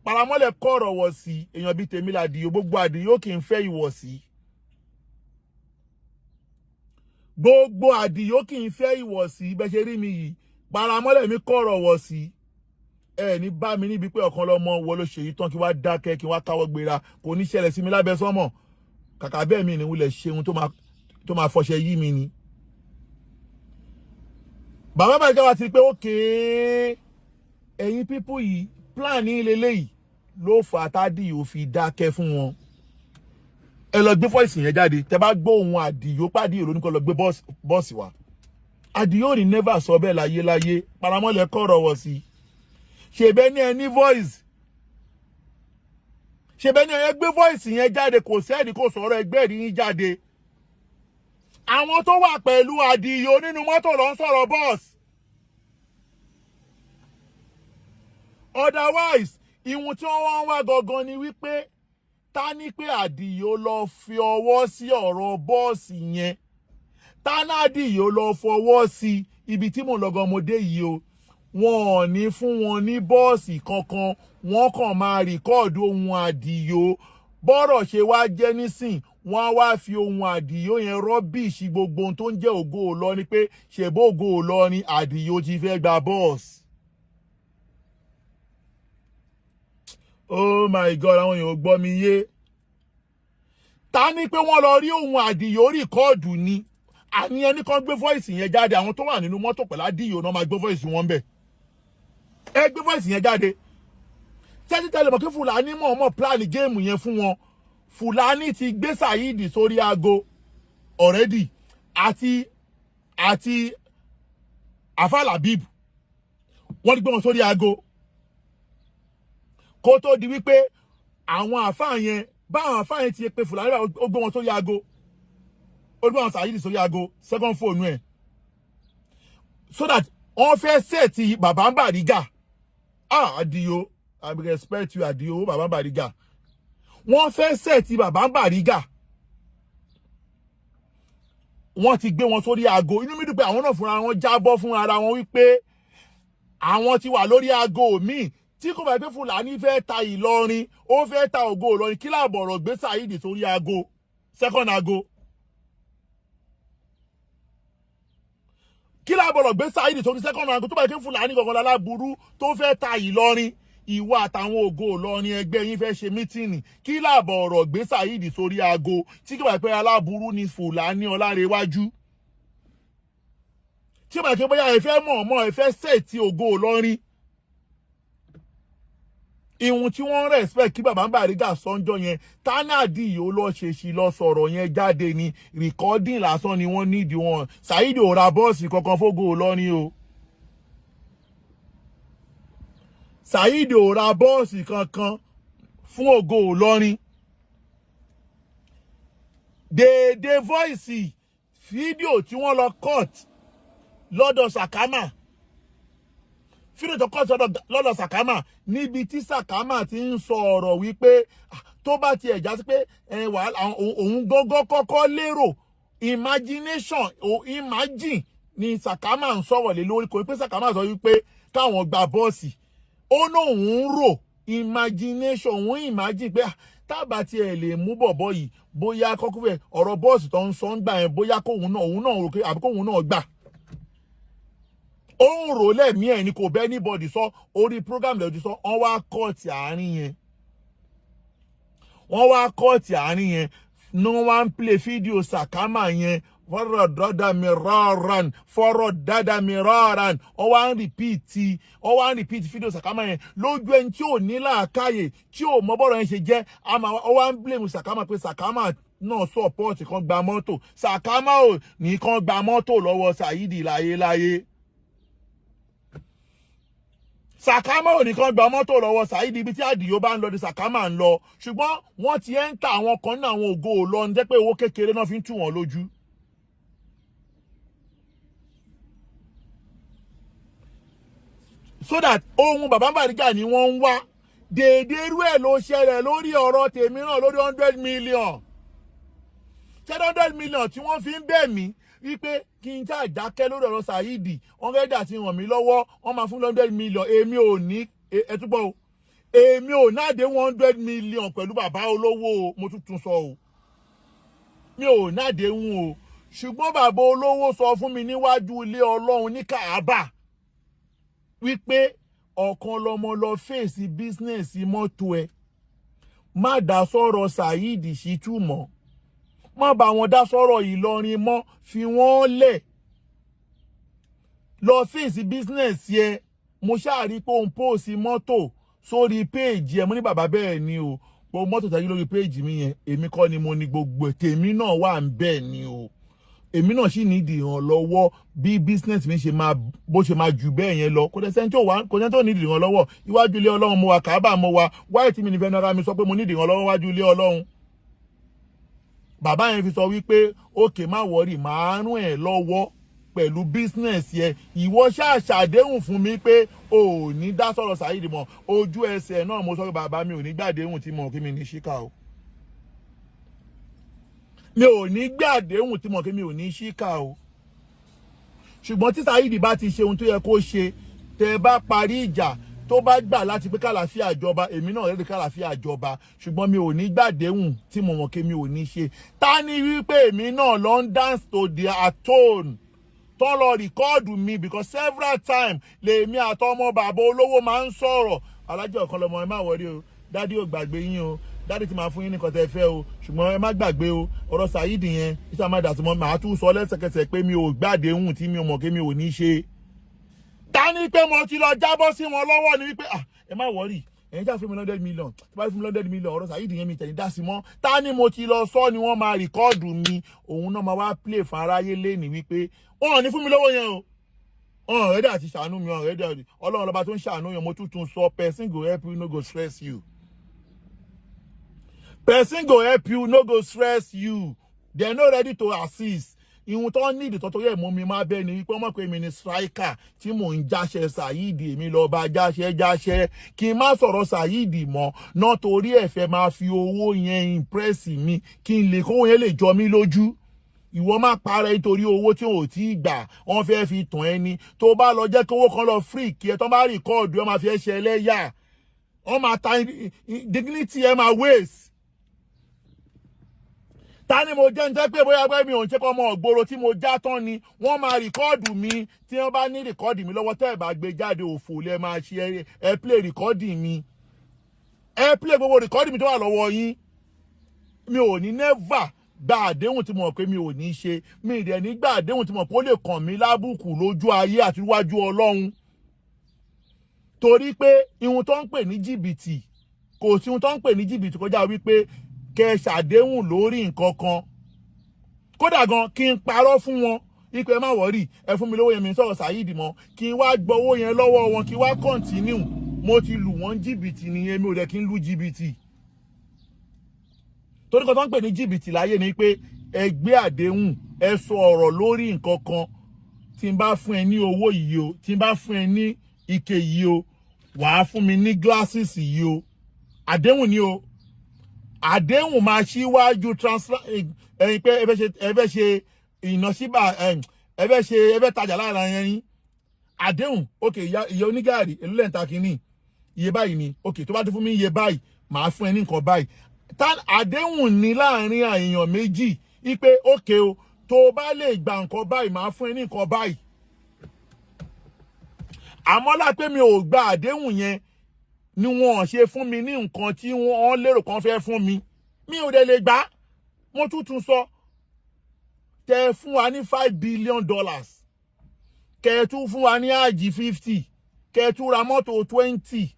paramọ́lẹ̀ kọ̀rọ̀ wọ̀ sí èèyàn bíi tèmi l'Àdìyó gbogbo Àdìyó kì í fẹ́ ìwọ̀sí gbogbo Àdìyó kì í fẹ́ ìwọ̀sí bẹ́ẹ̀ ṣe rí mi yìí paramọ́lẹ̀ mi kọ̀rọ̀ wọ̀ sí ẹ ní bá mi níbi pé Ọ̀kanlọ́mọ wo ló ṣe yìí tán kí wá dákẹ́ kí wá káwọ́ gbéra kò ní ṣẹlẹ̀ sí mi lábẹ́ sọ́mọ̀ kàkà bẹ́ẹ̀ mi ní wulẹ̀ ṣeun tó máa fọṣẹ yí mi ni. bàbá Bariga wá ti pé ókè ẹ̀yin pípù yìí plan ní leléyìí ló fà tádìyó fi dákẹ́ fún wọn. Ẹ lọ gbé voice yẹn jáde, tẹ́ bá gbọ́ ohun Àdìyó pàdíyó ló ní kó lọ gbé boss wá. Àdìyó ní never sọ bẹ́ẹ̀ láyé paramọ́lẹ̀ kọ́rọ̀ wọ̀ sí. Ṣèbẹ́ ní ẹni voice. Ṣèbẹ́ ní ẹ gbé voice yẹn jáde, kò sẹ́ẹ̀dì kò sọ̀rọ̀ ẹgbẹ́ rí yín jáde. Àwọn tó wà pẹ̀lú Àdìyó nínú mọ́tò ló ń sọ̀rọ̀ boss. Otherwise, ìwọ̀n tí wọ́n wá gangan ni wípé ta ní pé Àdìyó lọ fi ọwọ́ sí ọ̀rọ̀ bọ́ọ̀sì yẹn. Ta ní Àdìyó lọ fọwọ́ sí ibi tí mò ń lọ́gọ́ ọmọdé yìí o. Wọn ò ní fún wọn ní bọ́ọ̀sì kankan, wọ́n kàn máa rìkọ́ọ̀dù ohun Àdìyó. Bọ́rọ̀ ṣe wá jẹ́ nísìn, wọ́n á wá fi ohun Àdìyó yẹn rọ́bìṣì gbogbo ohun tó ń jẹ́ Ògo Ìlọrin pé ṣèbó Ògo Ìlọrin Àdìyó ti fẹ́ gba bọ́ọ̀sì. Oh my God, àwọn èèyàn ò gbọ́ mi yé. Ta ní pé wọ́n lọ rí ohun Àdìyó rìkọ́ọ̀dù ni. Àní ẹni kan gbé voice yẹn jáde, àwọn tó wà nínú mọ́tò pẹ̀lú Àdìyó náà máa gbé voice wọn bẹ̀. Ẹ gbé voice yẹn jáde. Tẹ́lẹ̀ mọ̀ kí Fúlàní mọ̀ plan game yẹn fún wọn. Fúlàní ti gbé Saheed sórí aago already àti Afalabib. Wọ́n ti gbé wọn sórí aago. Kó tó di wípé àwọn àfáà yẹn báwọn àfáà yẹn ti pe Fúlàní ó gbé wọn sórí aago. Ó gbé wọn Saheed sórí aago second phone ẹ̀. So that wọ́n fẹ́ set Baba Bariga. Àdìyó, I respect you Àdìyó, Baba Bariga. Wọ́n fẹ́ set Baba Bariga. Wọ́n ti gbé wọn sórí aago. Inú mi dùn pé àwọn náà fúnra wọn jábọ́ fún ara wọn wípé àwọn ti wà lórí aago míì. Tí kò bá pé Fúlàní fẹ́ ta Ìlọrin, ó fẹ́ ta Ògo Ìlọrin, kí làbọ̀rọ̀ gbé Saheed sórí aago second aago. Kí làbọ̀rọ̀ gbé Saheed sórí second aago tó bá pé Fúlàní gangan lálábùrú tó fẹ́ ta Ìlọrin. Ìwọ àtàwọn Ògo Ìlọrin ẹgbẹ́ yín fẹ́ ṣe mítìnì. Kí làbọ̀rọ̀ gbé Saheed sórí aago tí kò bá pé aláburú ni Fúlàní Ọlárewájú. Tí kò bá pé bóyá ẹ fẹ́ mọ̀ ẹ fẹ́ sẹ́ẹ̀tì Ògo Ìlọrin. Ìhun tí wọ́n respect kí Baba Bariga sọ́njọ́ yẹn, Àdìyó lọ ṣèṣì lọ sọ̀rọ̀ yẹn jáde ni, recording lásán ni wọ́n need wọn. Saheed ò ra bọ́ọ̀sì kankan fógo Ìlọrin o. Saheed ò ra bọ́ọ̀sì kankan fún Ògo Ìlọrin. Dédé voice fídíò tí wọ́n lọ cut lọ́dọ̀ Sakama. Fídíò tó kọ́ lọ́dọ̀ Sakama níbi tí Sakama ti ń sọ ọ̀rọ̀ wípé tó bá ti ẹ̀já sí pé òun gógó kọ́kọ́ lérò imagination imagine ni Sakama ń sọ̀rọ̀ lé lórí kò pé Sakama sọ wípé káwọn gba bọ́ọ̀sì. Ó náà ń rò imagination, òun imagine pé tábà tí ẹ lè mú bọ̀bọ̀ yìí bóyá kọ́kọ́ fẹ́ ọ̀rọ̀ bọ́ọ̀sì tó ń sọ ń gbà yẹn bóyá òun náà rò pé àbí kóun náà gbà. Ó ń rò lẹ́mí ẹ̀ ni kò bẹ́ anybody sọ orí program lẹ́ọ̀dì sọ wọ́n wá kọ́ọ̀tì àárín yẹn. Wọ́n wá kọ́ọ̀tì àárín yẹn ní wọ́n wá ń play fídíò Sakama yẹn fọ́rọ̀ dada miraran wọ́n wá ń repeat fídíò Sakama yẹn lójú ẹni tí ò ní làákàyè tí ò mọ bọ́rọ̀ yẹn ṣe jẹ́ wọ́n wá ń blame Sakama pé Sakama náà support kan gba mọ́tò. Sakama ò ní kan gba mọ́tò lọ́wọ́ Saheed láyéláyé. Sakama ò ní kan gba mọ́tò lọ́wọ́ Saheed ibi tí Àdìyó bá ń lọ ní Sakama ń lọ. Ṣùgbọ́n wọ́n ti ń ta àwọn kan ní àwọn Ògo Ìlọrin jẹ́ pé owó kékeré náà fi ń tú wọn lójú. So that ohun Baba Bariga ni wọ́n ń wá. Dédé irú ẹ̀ ló ṣẹlẹ̀ lórí ọ̀rọ̀ tèmi náà lórí 100 million. 100 million tí wọ́n fi ń bẹ̀ mí wípé kí n tá dákẹ́ lórí ọ̀rọ̀ Saheed, wọ́n fẹ́ dà sí ràn mí lọ́wọ́, wọ́n máa fún 100 million. Èmi ò ní ẹtúbọ̀ o. Èmi ò náde 100 million pẹ̀lú bàbá olówó o, mo tún sọ o. Mi ò náde o. Ṣùgbọ́n bàbá olówó sọ fún mi níwájú ilé Ọlọ́run ní Kaaba wípé Okanlomo lọ fèsì bísínẹ́sì mọ́tò ẹ̀. Má dá sọ̀rọ̀ Saheed Shittu mọ́. Má bá wọn dá sọ̀rọ̀ Ìlọrin mọ́, fi wọ́n lẹ̀. Lọ fèsì bísínẹ́sì ẹ̀. Mo ṣáàrí pé òun póòsì mọ́tò sórí péèjì ẹ mo ní bàbá bẹ́ẹ̀ ni o gbogbo mọ́tò tẹ́jú lórí péèjì mi yẹn èmi kọ́ ni mo ní gbogbo tèmi náà wà ń bẹ́ẹ̀ ni o èmi náà sì nídìí ìrànlọ́wọ́ bí business mi ṣe máa bó ṣe máa jù bẹ́ẹ̀ yẹn lọ kò sẹ́ni tó nídìí ìrànlọ́wọ́ iwájú ilé Ọlọ́run mo wà Káàbà mo wà wáyé tí mi ní fẹ́ẹ́ mi sọ pé mo nídìí ìrànlọ́wọ́ wájú ilé Ọlọ́run bàbá yẹn fi sọ wípé òkè má wọrí màá rún ẹ̀ lọ́wọ́ pẹ̀lú business yẹn ìwọ ṣàṣàdéhùn fún mi pé o ò ní dá sọ̀rọ̀ Saheed mọ́ ojú ẹsẹ̀ náà mo sọ pé bàbá mi ò ní gbàdéhùn tí mo kí mi ní ṣíkà o mi ò ní gbàdéhùn tí mo kí mi ò ní ṣíkà o ṣùgbọ́n tí Saheed bá ti ṣe ohun tó yẹ kó ṣe tẹ́ bá parí ìjà tó bá gbà láti pé kàlàfíà jọba èmi náà rẹ́ẹ̀dì kàlàfíà jọba ṣùgbọ́n mi ò ní gbàdéhùn tí mo mọ̀ kí mi ò ní ṣe ta ni wípé èmi náà lọ ń dance to their tone tó lọ rìkọ́ọ̀dù mi because several times lèmi àtọmọ bàbá olówó máa ń sọ̀rọ̀ alájọ Okanlomo ẹ má wọrí o dádì ò gbàgbé yín o dádì ti máa fún yín nìkan tẹ́ fẹ́ o ṣùgbọ́n ẹ má gbàgbé o ọ̀rọ̀ Saheed yẹn iṣẹ́ máa dà sí mọ́ màá tún sọ lẹ́sẹ̀kẹsẹ̀ pé mi ò gbàdéhùn tí mi ò mọ̀ kí mi ò ní ṣe ta ni pé mo ti lọ jábọ́ sí wọn lọ́wọ́ ni wípé ẹ má wọrí ẹ̀yin já fún mi 100 million tí bá fún mi 100 million ọ̀rọ̀ Saheed yẹn mi tẹ̀yìn dá sí mọ́ ta ni mo ti lọ sọ ni wọ́n máa rìkọ́ọ̀dù mi òun náà máa wá play fún aráyé lẹ́ni wípé wọn ò ní fún mi lówó yẹn o wọn ọ̀rẹ́dẹ̀ àti ṣàánú mi ọ̀rẹ́dẹ̀ Ọlọ́run lọ́ba tó ń ṣàánú yẹn mo tún sọ person go help you no go stress you person go help you no go stress you they no ready to assist ìhun tó ní ìdí tọ́tọ́ yẹ̀ mú mi máa bẹ́ẹ̀ ni wípé ọmọ pé mi ni striker tí mò ń jáṣẹ́ Saheed èmi lọ bá jáṣẹ́ kí n má sọ̀rọ̀ Saheed mọ́ náà torí ẹ̀ fẹ́ máa fi owó yẹn impress mi kí n lè kówó yẹn lè jọ mí lójú ìwọ má parẹ́ nítorí owó tí ò tí gbà wọ́n fẹ́ fi tàn ẹni tó bá lọ jẹ́ kówó kan lọ free kí ẹ tó bá rìkọ́ọ̀dù ẹ máa fi ẹ ṣe ẹlẹ́yà wọ́n máa ta dignity ẹ máa waste ta ni mo jẹ́ ń jẹ́ pé bóyá pé mi ò ń ṣe kọ́ ọmọ ògbóró tí mo já tán ni wọ́n máa rìkọ́ọ̀dù mi tí wọ́n bá ní rìkọ́ọ̀dù mi lọ́wọ́ tẹ́ ẹ̀ bá gbé jáde òfò lẹ́ máa ṣe ẹ play rìkọ́ọ̀dù mi ẹ play gbogbo rìkọ́ọ̀dù mi tó wà lọ́wọ́ yín mi ò ní never gba àdéhùn tí mo mọ̀ pé mi ò ní ṣe mi ì dẹ̀ ní gba àdéhùn tí mo mọ̀ pé ó lè kàn mí lábùkù lójú ayé àti níwájú Ọlọ́run torí pé ihun tó ń pè ní jìbìtì kò sí ihun tó ń pè ní jìbìtì kọjá wípé kẹ ṣàdéhùn lórí nǹkan kan kódà gan kí n parọ́ fún wọn ipe má wọrí ẹ fún mi lówó yẹn mi sọ̀rọ̀ Saheed mọ́ kí n wá gbowó yẹn lọ́wọ́ wọn kí n wá continue mo ti lù wọ́n jìbìtì nìyẹn mi ò dẹ̀ kí n lu jìbìtì torí kan tó ń pè ní jìbìtì láyé ni pé ẹ gbé àdéhùn ẹ sọ ọ̀rọ̀ lórí nǹkan kan tí n bá fún ẹ ní owó yìí o tí n bá fún ẹ ní ike yìí o wàá fún mi ní glasses yìí o àdéhùn ni o àdéhùn máa ṣíwájú transfer ẹ̀yin pé ẹ fẹ́ ṣe ìnáṣíbà ẹ fẹ́ tajà lára yẹn àdéhùn okay ìyá onígàrí èlò lẹ́ǹta kínní iye báyìí ni okay tó bá ti fún mi iye báyìí màá fún ẹ ní nǹkan báyìí àdéhùn ní láàrin èèyàn méjì ipe okay o tó bá lè gba nǹkan báyìí màá fún ẹ ní nǹkan báyìí àmọ́ lápé mi ò gba àdéhùn yẹn ni wọ́n ṣe fún mi ní nǹkan tí wọ́n lérò kan fẹ́ fún mi mi ò dẹ̀ lè gbà mo tún sọ tẹ́ fún wa ní $5 billion kẹ́ tún fún wa ní àjì 50 kẹ́ tún ra mọ́tò 20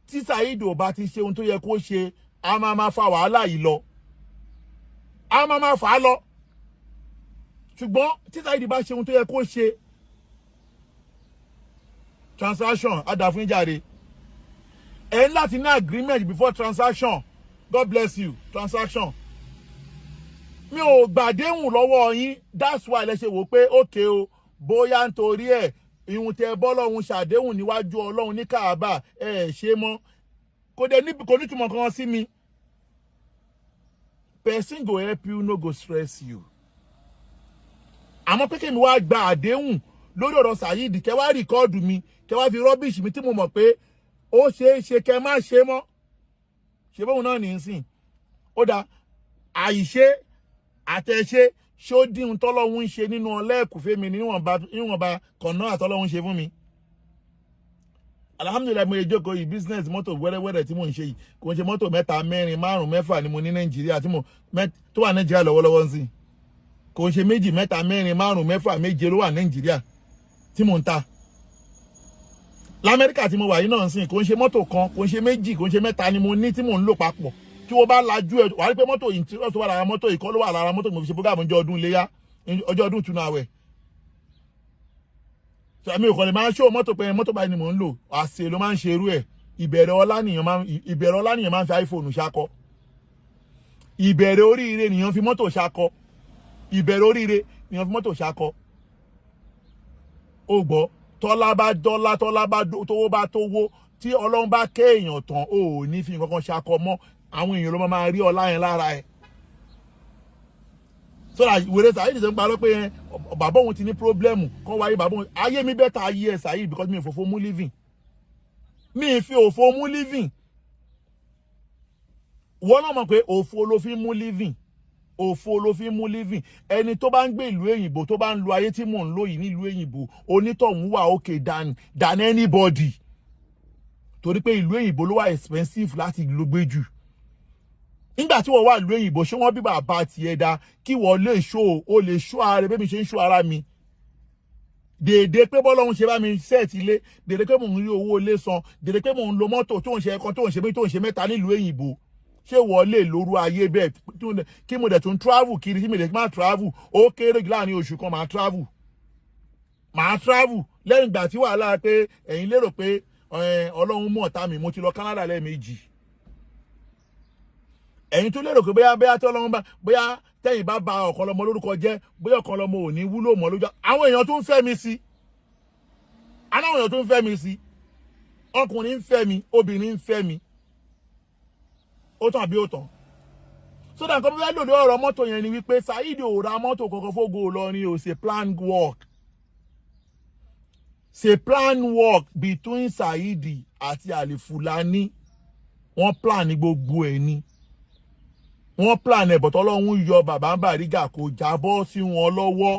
tí Saheed ò bá ti ṣe ohun tó yẹ kó ṣe a máa fa wàhálà yìí lọ a máa fà á lọ ṣùgbọ́n tí Saheed bá ṣe ohun tó yẹ kó ṣe transaction adàfún jáde ẹ ń láti ní agreement before transaction God bless you transaction mi ò gbàdéhùn lọ́wọ́ yín that's why lẹ ṣe wò pé okay o bóyá nítorí ẹ̀ ìhun tẹ bọ́lọ́hun ṣàdéhùn níwájú Ọlọ́run ní Káàbà ṣe mọ́ kò ní túmọ̀ kan sí mi person go help you no go stress you àmọ́ pé kí mi wá gba àdéhùn lórí ọ̀rọ̀ Saheed kẹ́ wá rìkọ́ọ̀dù mi kẹ́ wá fi rọ́bìṣì mi tí mo mọ̀ pé ó ṣeé ṣe kẹ́ má ṣe mọ́ ṣe bóun náà ní í sìn ó dá àìṣe àtẹ̀ṣe ṣó dín tọ́lọ́hún ṣe nínú ọlẹ́ẹ̀kùfẹ́ mi níwọ̀nba kọ̀nà àtọ́lọ́hún ṣe fún mi alhamdulilayi mo yẹ jókòó yìí business mọ́tò wẹ́rẹ́wẹ́rẹ́ tí mò ń ṣe yìí kò ń ṣe mọ́tò 3 4 5 6 ni mo ní Nàìjíríà tó wà Nàìjíríà lọ́wọ́lọ́wọ́ ń sìn kò ń ṣe 2 3 4 5 6 7 ló wà Nàìjíríà tí mò ń ta l'Amẹ́ríkà tí mo wà yìí náà sìn kò ń ṣe mọ́tò kan kò ń ṣe méjì kò ń ṣe mẹ́ta ni mo ní tí mò ń lò papọ̀ tí wọ́n bá lajú ẹ̀ wà á rí pé mọ́tò interior tó wà lára mọ́tò ìkọ́ ló wà lára mọ́tò mo fi ṣe program ọjọ́ ọdún iléyá ọjọ́ ọdún ìtúnu àwẹ̀ mi ò kàn lè máa ṣó mọ́tò pé mọ́tò báyìí ni mò ń lò àṣẹ ló máa ń ṣe irú ẹ̀ ìbẹ̀rẹ̀ ọlá nìyẹn máa ń fi iPhone ṣakọ ìbẹ̀rẹ̀ oríire nìyẹn fi mọ́tò ṣakọ ìbẹ̀rẹ̀ oríire nìyẹn fi mọ́tò ṣakọ ó gbọ́ tọ́lá bá dọ́lá tọ́lá bá tówó bá tówó tí Ọlọ́run bá ké èèyàn tán ò ní fi nǹkan kan ṣakọ mọ́ àwọn èèyàn ló máa rí ọlá yẹn lára ẹ̀ sọ́dà wèrè Saheed ṣe ń parọ́ pé bàbá òun ti ní pírọ́blẹ́mù kan wáyé bàbá òun ayé mi bẹ́ẹ̀ ta ayé ẹ̀ Saheed because mi ò fòfò mú living mi ì fi òfò mú living wọ́n náà mọ̀ pé òfò ló fi mú living òfò ló fi mú living ẹni tó bá ń gbé ìlú èyìnbó tó bá ń lo ayé tí mò ń lò yìí nílùú èyìnbó onítọ̀hún wà okay than anybody torí pé ìlú èyìnbó ló wà expensive láti ló gbé jù nígbà tí wọ́n wà ìlú èyìnbó ṣé wọ́n bí bàbá tiẹ̀ dá kí wọ́n lè show o lè show ara rẹ bẹ́ẹ̀ mi ṣe ń show ara mi dèdè pé bọ́lọ́hún ṣe bá mi set ilé dèdè pé mò ń rí owó ilé san dèdè pé mò ń lo mọ́tò tó ń ṣe ẹ̀kan tó ń ṣe méjì tó ń ṣe mẹ́ta nílùú èyìnbó ṣé wọ́n lè lóru ayé bẹ́ẹ̀ kí mo dẹ̀ tún travel kiri kí mo dẹ̀ máa travel ó kéré láàrin oṣù kan máa travel lẹ́yìn ìgbà tí wàhálà pé ẹ̀yin lérò pé Ọlọ́run mọ̀ tá mi mo ti lọ Canada lẹ́ẹ̀mejì ẹ̀yin tó lérò pé bóyá tí Ọlọ́run bá bóyá tẹ́yìn bá ba Ọ̀kanlọ́mọ lórúkọ jẹ́ bóyá Ọ̀kanlọ́mọ ò ní wúlò mọ́ lójú àwọn èèyàn tó ń fẹ́ mi sí aláwọn èèyàn tó ń fẹ́ mi sí ọkùnrin ń fẹ́ mi obìnrin ń fẹ́ mi ó tàn bí ó tàn sódà nǹkan bí wọ́n lò lórí ọ̀rọ̀ mọ́tò yẹn ni wípé Saheed ò ra mọ́tò kankan fógo Ìlọrin ò ṣe plan work ṣe plan work between Saheed àti Alifulani wọ́n plan ní gbogbo ẹ̀ ni wọ́n plan ẹ̀ bọ̀tọ̀ Ọlọ́run yọ bàbá Bariga kò jábọ́ sí wọn lọ́wọ́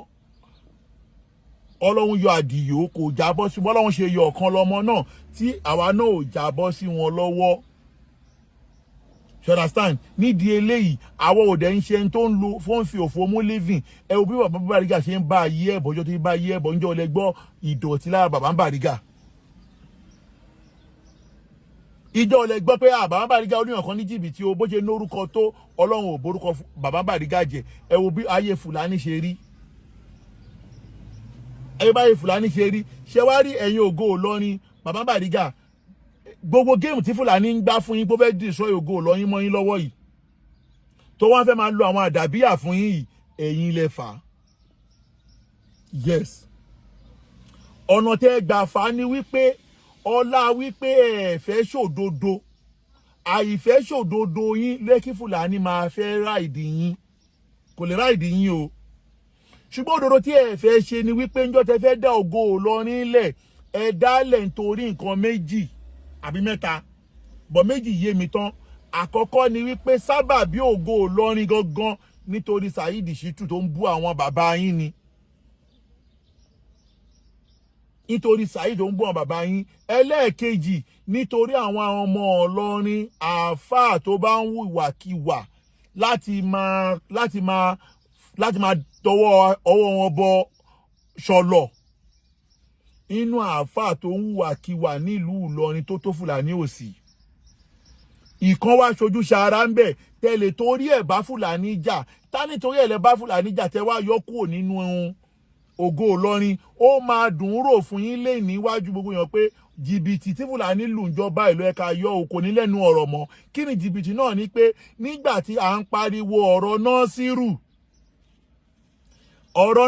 Ọlọ́run yọ Àdìyó kò jábọ́ sí wọn Ọlọ́run ṣe yọ Ọ̀kanlọ́mọ náà tí àwa náà ò jábọ́ sí wọn lọ́wọ́ you understand nídìí eléyìí àwọn òde ń ṣe tó ń lo fóun fi òfò mú living ẹ wo bí bàbá Bariga ṣe ń bá ayé ẹ̀bọ̀ ọjọ́ tó bá ayé ẹ̀bọ̀ ńjọ́ lẹ gbọ́ ìdọ̀tí lára bàbá Bariga ìjọ lẹ gbọ́ pé bàbá Bariga oníyàn kan ní jìbìtì o bó ṣe lórúkọ tó Ọlọ́run ò borúkọ bàbá Bariga jẹ ẹ wo bí ayé Fúlàní ṣe rí ẹ bá ayé Fúlàní ṣe rí ṣe wá rí ẹ̀yin ògo Ìlọrin bàbá Bariga gbogbo géèmù tí Fúlàní ń gbá fún yín pé fẹ́ destroy ògo Ìlọrin mọ́ yín lọ́wọ́ yìí tó wọ́n fẹ́ máa lo àwọn àdàbíyà fún yín yìí ẹ̀yin lẹ fà yes ọ̀nà tẹ́ gbà fà ni wípé ọlá wípé ẹ fẹ́ ṣòdodo àìfẹ́ ṣòdodo yín lẹ́kí Fúlàní máa fẹ́ ráìdì yín kò lè ráìdì yín o ṣùgbọ́n òdodo tí ẹ fẹ́ ṣe ni wípé ńjọ́ tẹ́ fẹ́ dá ògo Ìlọrin lẹ̀ ẹ dálẹ̀ nítorí nǹkan méjì àbí mẹ́ta bọ̀ méjì yé mi tán àkọ́kọ́ ni wípé sábà bí ògo Ìlọrin gangan nítorí Saheed Shittu tó ń bú àwọn bàbá yín ni nítorí Saheed tó ń bú àwọn bàbá yín ẹlẹ́ẹ̀kejì nítorí àwọn ọmọ Ìlọrin àáfàá tó bá ń hùwàkiwà láti máa tọwọ́ ọwọ́ wọn bọ ṣọlọ inú àáfàá tó ń hùwàkiwà nílùú Ìlọrin tó Fúlàní òsì ìkan wá ṣojú ṣara ń bẹ tẹ́lẹ̀ torí ẹ̀ bá Fúlàní jà tá nítorí ẹ̀ lẹ bá Fúlàní jà tẹ́ wá yọ kúrò nínú ògo Ìlọrin ó máa dùn ún rò fún yín lé níwájú gbogbo èèyàn pé jìbìtì tí Fúlàní lù ń jọba ìlú ẹ̀ka yọ òkò ní lẹ́nu ọ̀rọ̀ mọ́ kí ni jìbìtì náà ni pé nígbà tí à ń pariwo ọ̀rọ̀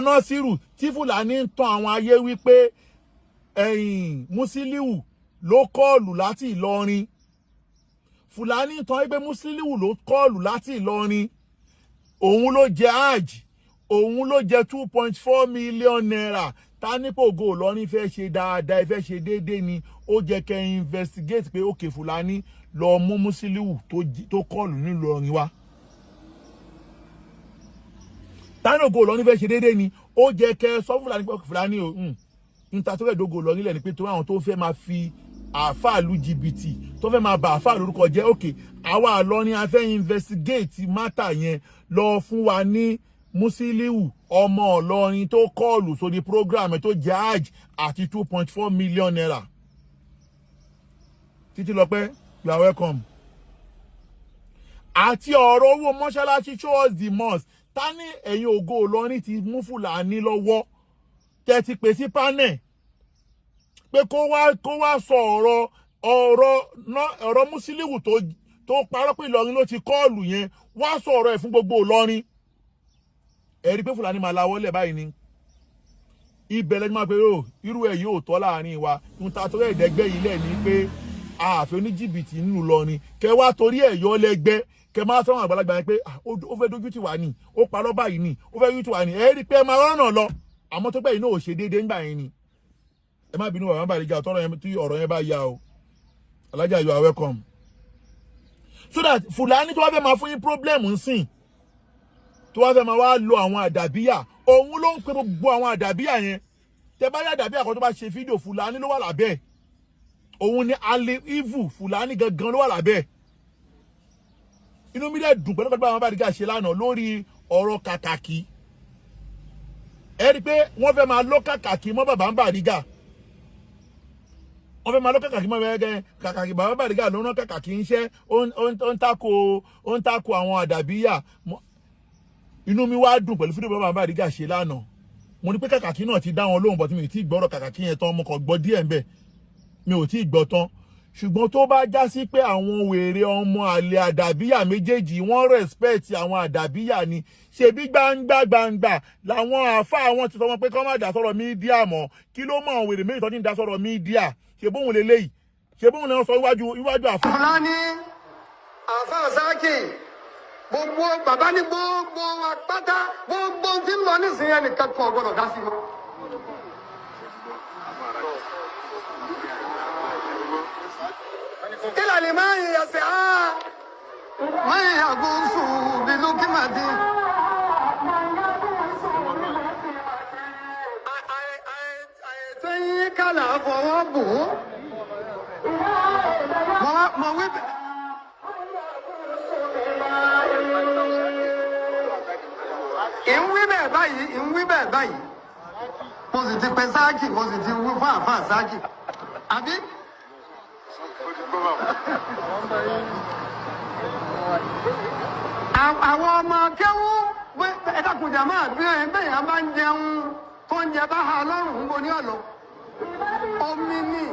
Násírù tí Fúlàní ń tan àwọn ayé wípé Musiliu ló kọ́ọ̀lù láti Ìlọrin Fúlàní ń tan ẹgbẹ́ Musiliu ló kọ́ọ̀lù láti Ìlọrin òun ló jẹ hajj òun ló jẹ 2.4 million naira ta nípò ògo Ìlọrin fẹ́ ṣe dáadáa ẹ fẹ́ ṣe déédéé ni ó jẹ́ kẹ́ investigate pé òkè Fúlàní lọ mú Musiliu tó kọ́ọ̀lù nílọrin wá ta ní ògo Ìlọrin fẹ́ ṣe déédéé ni ó jẹ́ kẹ́ sọ Fúlàní pé Fúlàní o níta tó fẹ́ dógo Ìlọrin lẹ̀ ni pé tó àwọn tó fẹ́ máa fi àáfàá lu jìbìtì tó fẹ́ máa bà àáfàá lórúkọ jẹ́ òkè àwa Ìlọrin a fẹ́ investigate mátà yẹn lọ fún wa ní Musiliu ọmọ Ìlọrin tó kọ́ọ̀lù sórí program tó jẹ́ hajj àti 2.4 million naira Títí Lọ́pẹ́, you are welcome. Àti ọ̀rọ̀ owó mọ́ṣáláṣí show us the most. Ta ní ẹ̀yin ògo Ìlọrin ti mú Fúlàní lọ́wọ́. Tẹ́ ti pè sí panel. Pé kó wá sọ ọ̀rọ̀ Musiliu tó parọ́ pé Ìlọrin ló ti kọ́ọ̀lù yẹn. Wá sọ ọ̀rọ̀ ẹ̀ fún gbogbo Ìlọrin. Ẹ rí pé Fúlàní máa lawọ́lẹ̀ báyìí ni. Ibẹ̀ lẹ́ni máa pé irú ẹ̀ yóò tọ́ láàrin wa. Ohun ta torí ẹ̀ẹ́dẹ́gbẹ́ yìí lẹ̀ ní pé àfẹ́ oníjìbìtì nínú Ìlọrin. Kẹ wá torí ẹ̀ yọ lẹ́gbẹ́. Kẹ máa sọ́wọ́n àgbàlagbà yẹn pé ó fẹ́ dójú tì wá ní. Ó parọ́ báyìí ní. Ó fẹ́ dójú tì wá ní. Ẹ rí pé máa rọ́nà lọ. Àmọ́ tó pẹ́ yìí náà ò ṣe déédéé ńgbà yẹn ni. Ẹ má bínú bàbá Bàrígà tí ọ̀rọ̀ yẹn bá yá o. Alájà, you are welcome. So that Fúlàní tó wá fẹ́ máa fún yín problem ń sìn. Tó wá fẹ́ máa wá lo àwọn àdàbíyà. Òun ló ń pe gbogbo àwọn àdàbíyà yẹn. Tẹ bá rí àdàbíyà kan tó bá ṣe fídíò Fúlàní ló wà lábẹ́. Òun ni Ali Ivu Fúlàní gangan ló wà lábẹ́. Inú mi dẹ̀ dùn pẹ̀lú pẹ̀lú àwọn Bàrígà ṣe lánàá lórí ọ̀rọ̀ kàkàkí. Ẹ rí pé wọ́n fẹ́ máa lọ kàkàkí mọ́ bàbá Bàrígà. Wọ́n fẹ́ máa lọ kàkàkí mọ́ bẹ́ẹ̀ kàkàkí bàbá Bàrígà ló rán kàkàkí iṣẹ́ ó ń tako àwọn àdàbíyà. Inú mi wá dùn pẹ̀lú fídíò bàbá Bàrígà ṣe lánàá. Mo ní pé kàkàkí náà ti dá wọn lóhùn bọ̀ tí mi ò tí ì gbọ́rọ̀ kàkàkí yẹn tán mo kàn gbọ́ díẹ̀ ń bẹ̀. Mi ò tí ì gbọ́ tán. Ṣùgbọ́n tó bá já sí pé àwọn wèrè ọmọ àlè àdàbíyà méjèèjì wọ́n respect àwọn àdàbíyà ni ṣebí gbangba làwọn àáfàá wọn ti sọ wọn pé kọ́ má dá sọ̀rọ̀ mídíà mọ́ kí ló mọ̀ àwọn wèrè méjì tó ti ń dá sọ̀rọ̀ mídíà ṣe bóun lè léyìí ṣe bóun lè sọ iwájú àfọ. Fúlàní àfáà sáàkì gbogbo bàbá ní gbogbo àpáta gbogbo tí ń lọ nísìnyẹn nìkan kan ọgbọ́dọ̀ dá sí wọn. إلى لمن يسعى من يغوص بلقمة أيتيك لا فوابه ما ويب إن ويب باي mo sì ti pe sáàkì mo sì ti wú fún àfáà sáàkì àbí. Àwọn ọmọ kẹ́wú ẹ̀dàkùnjà máa bí ẹ̀ bẹ́ẹ̀ bá ń jẹun tó ń jẹ bá ha lọ́rùn ń bo ní ọ̀lọ́. Omi ni.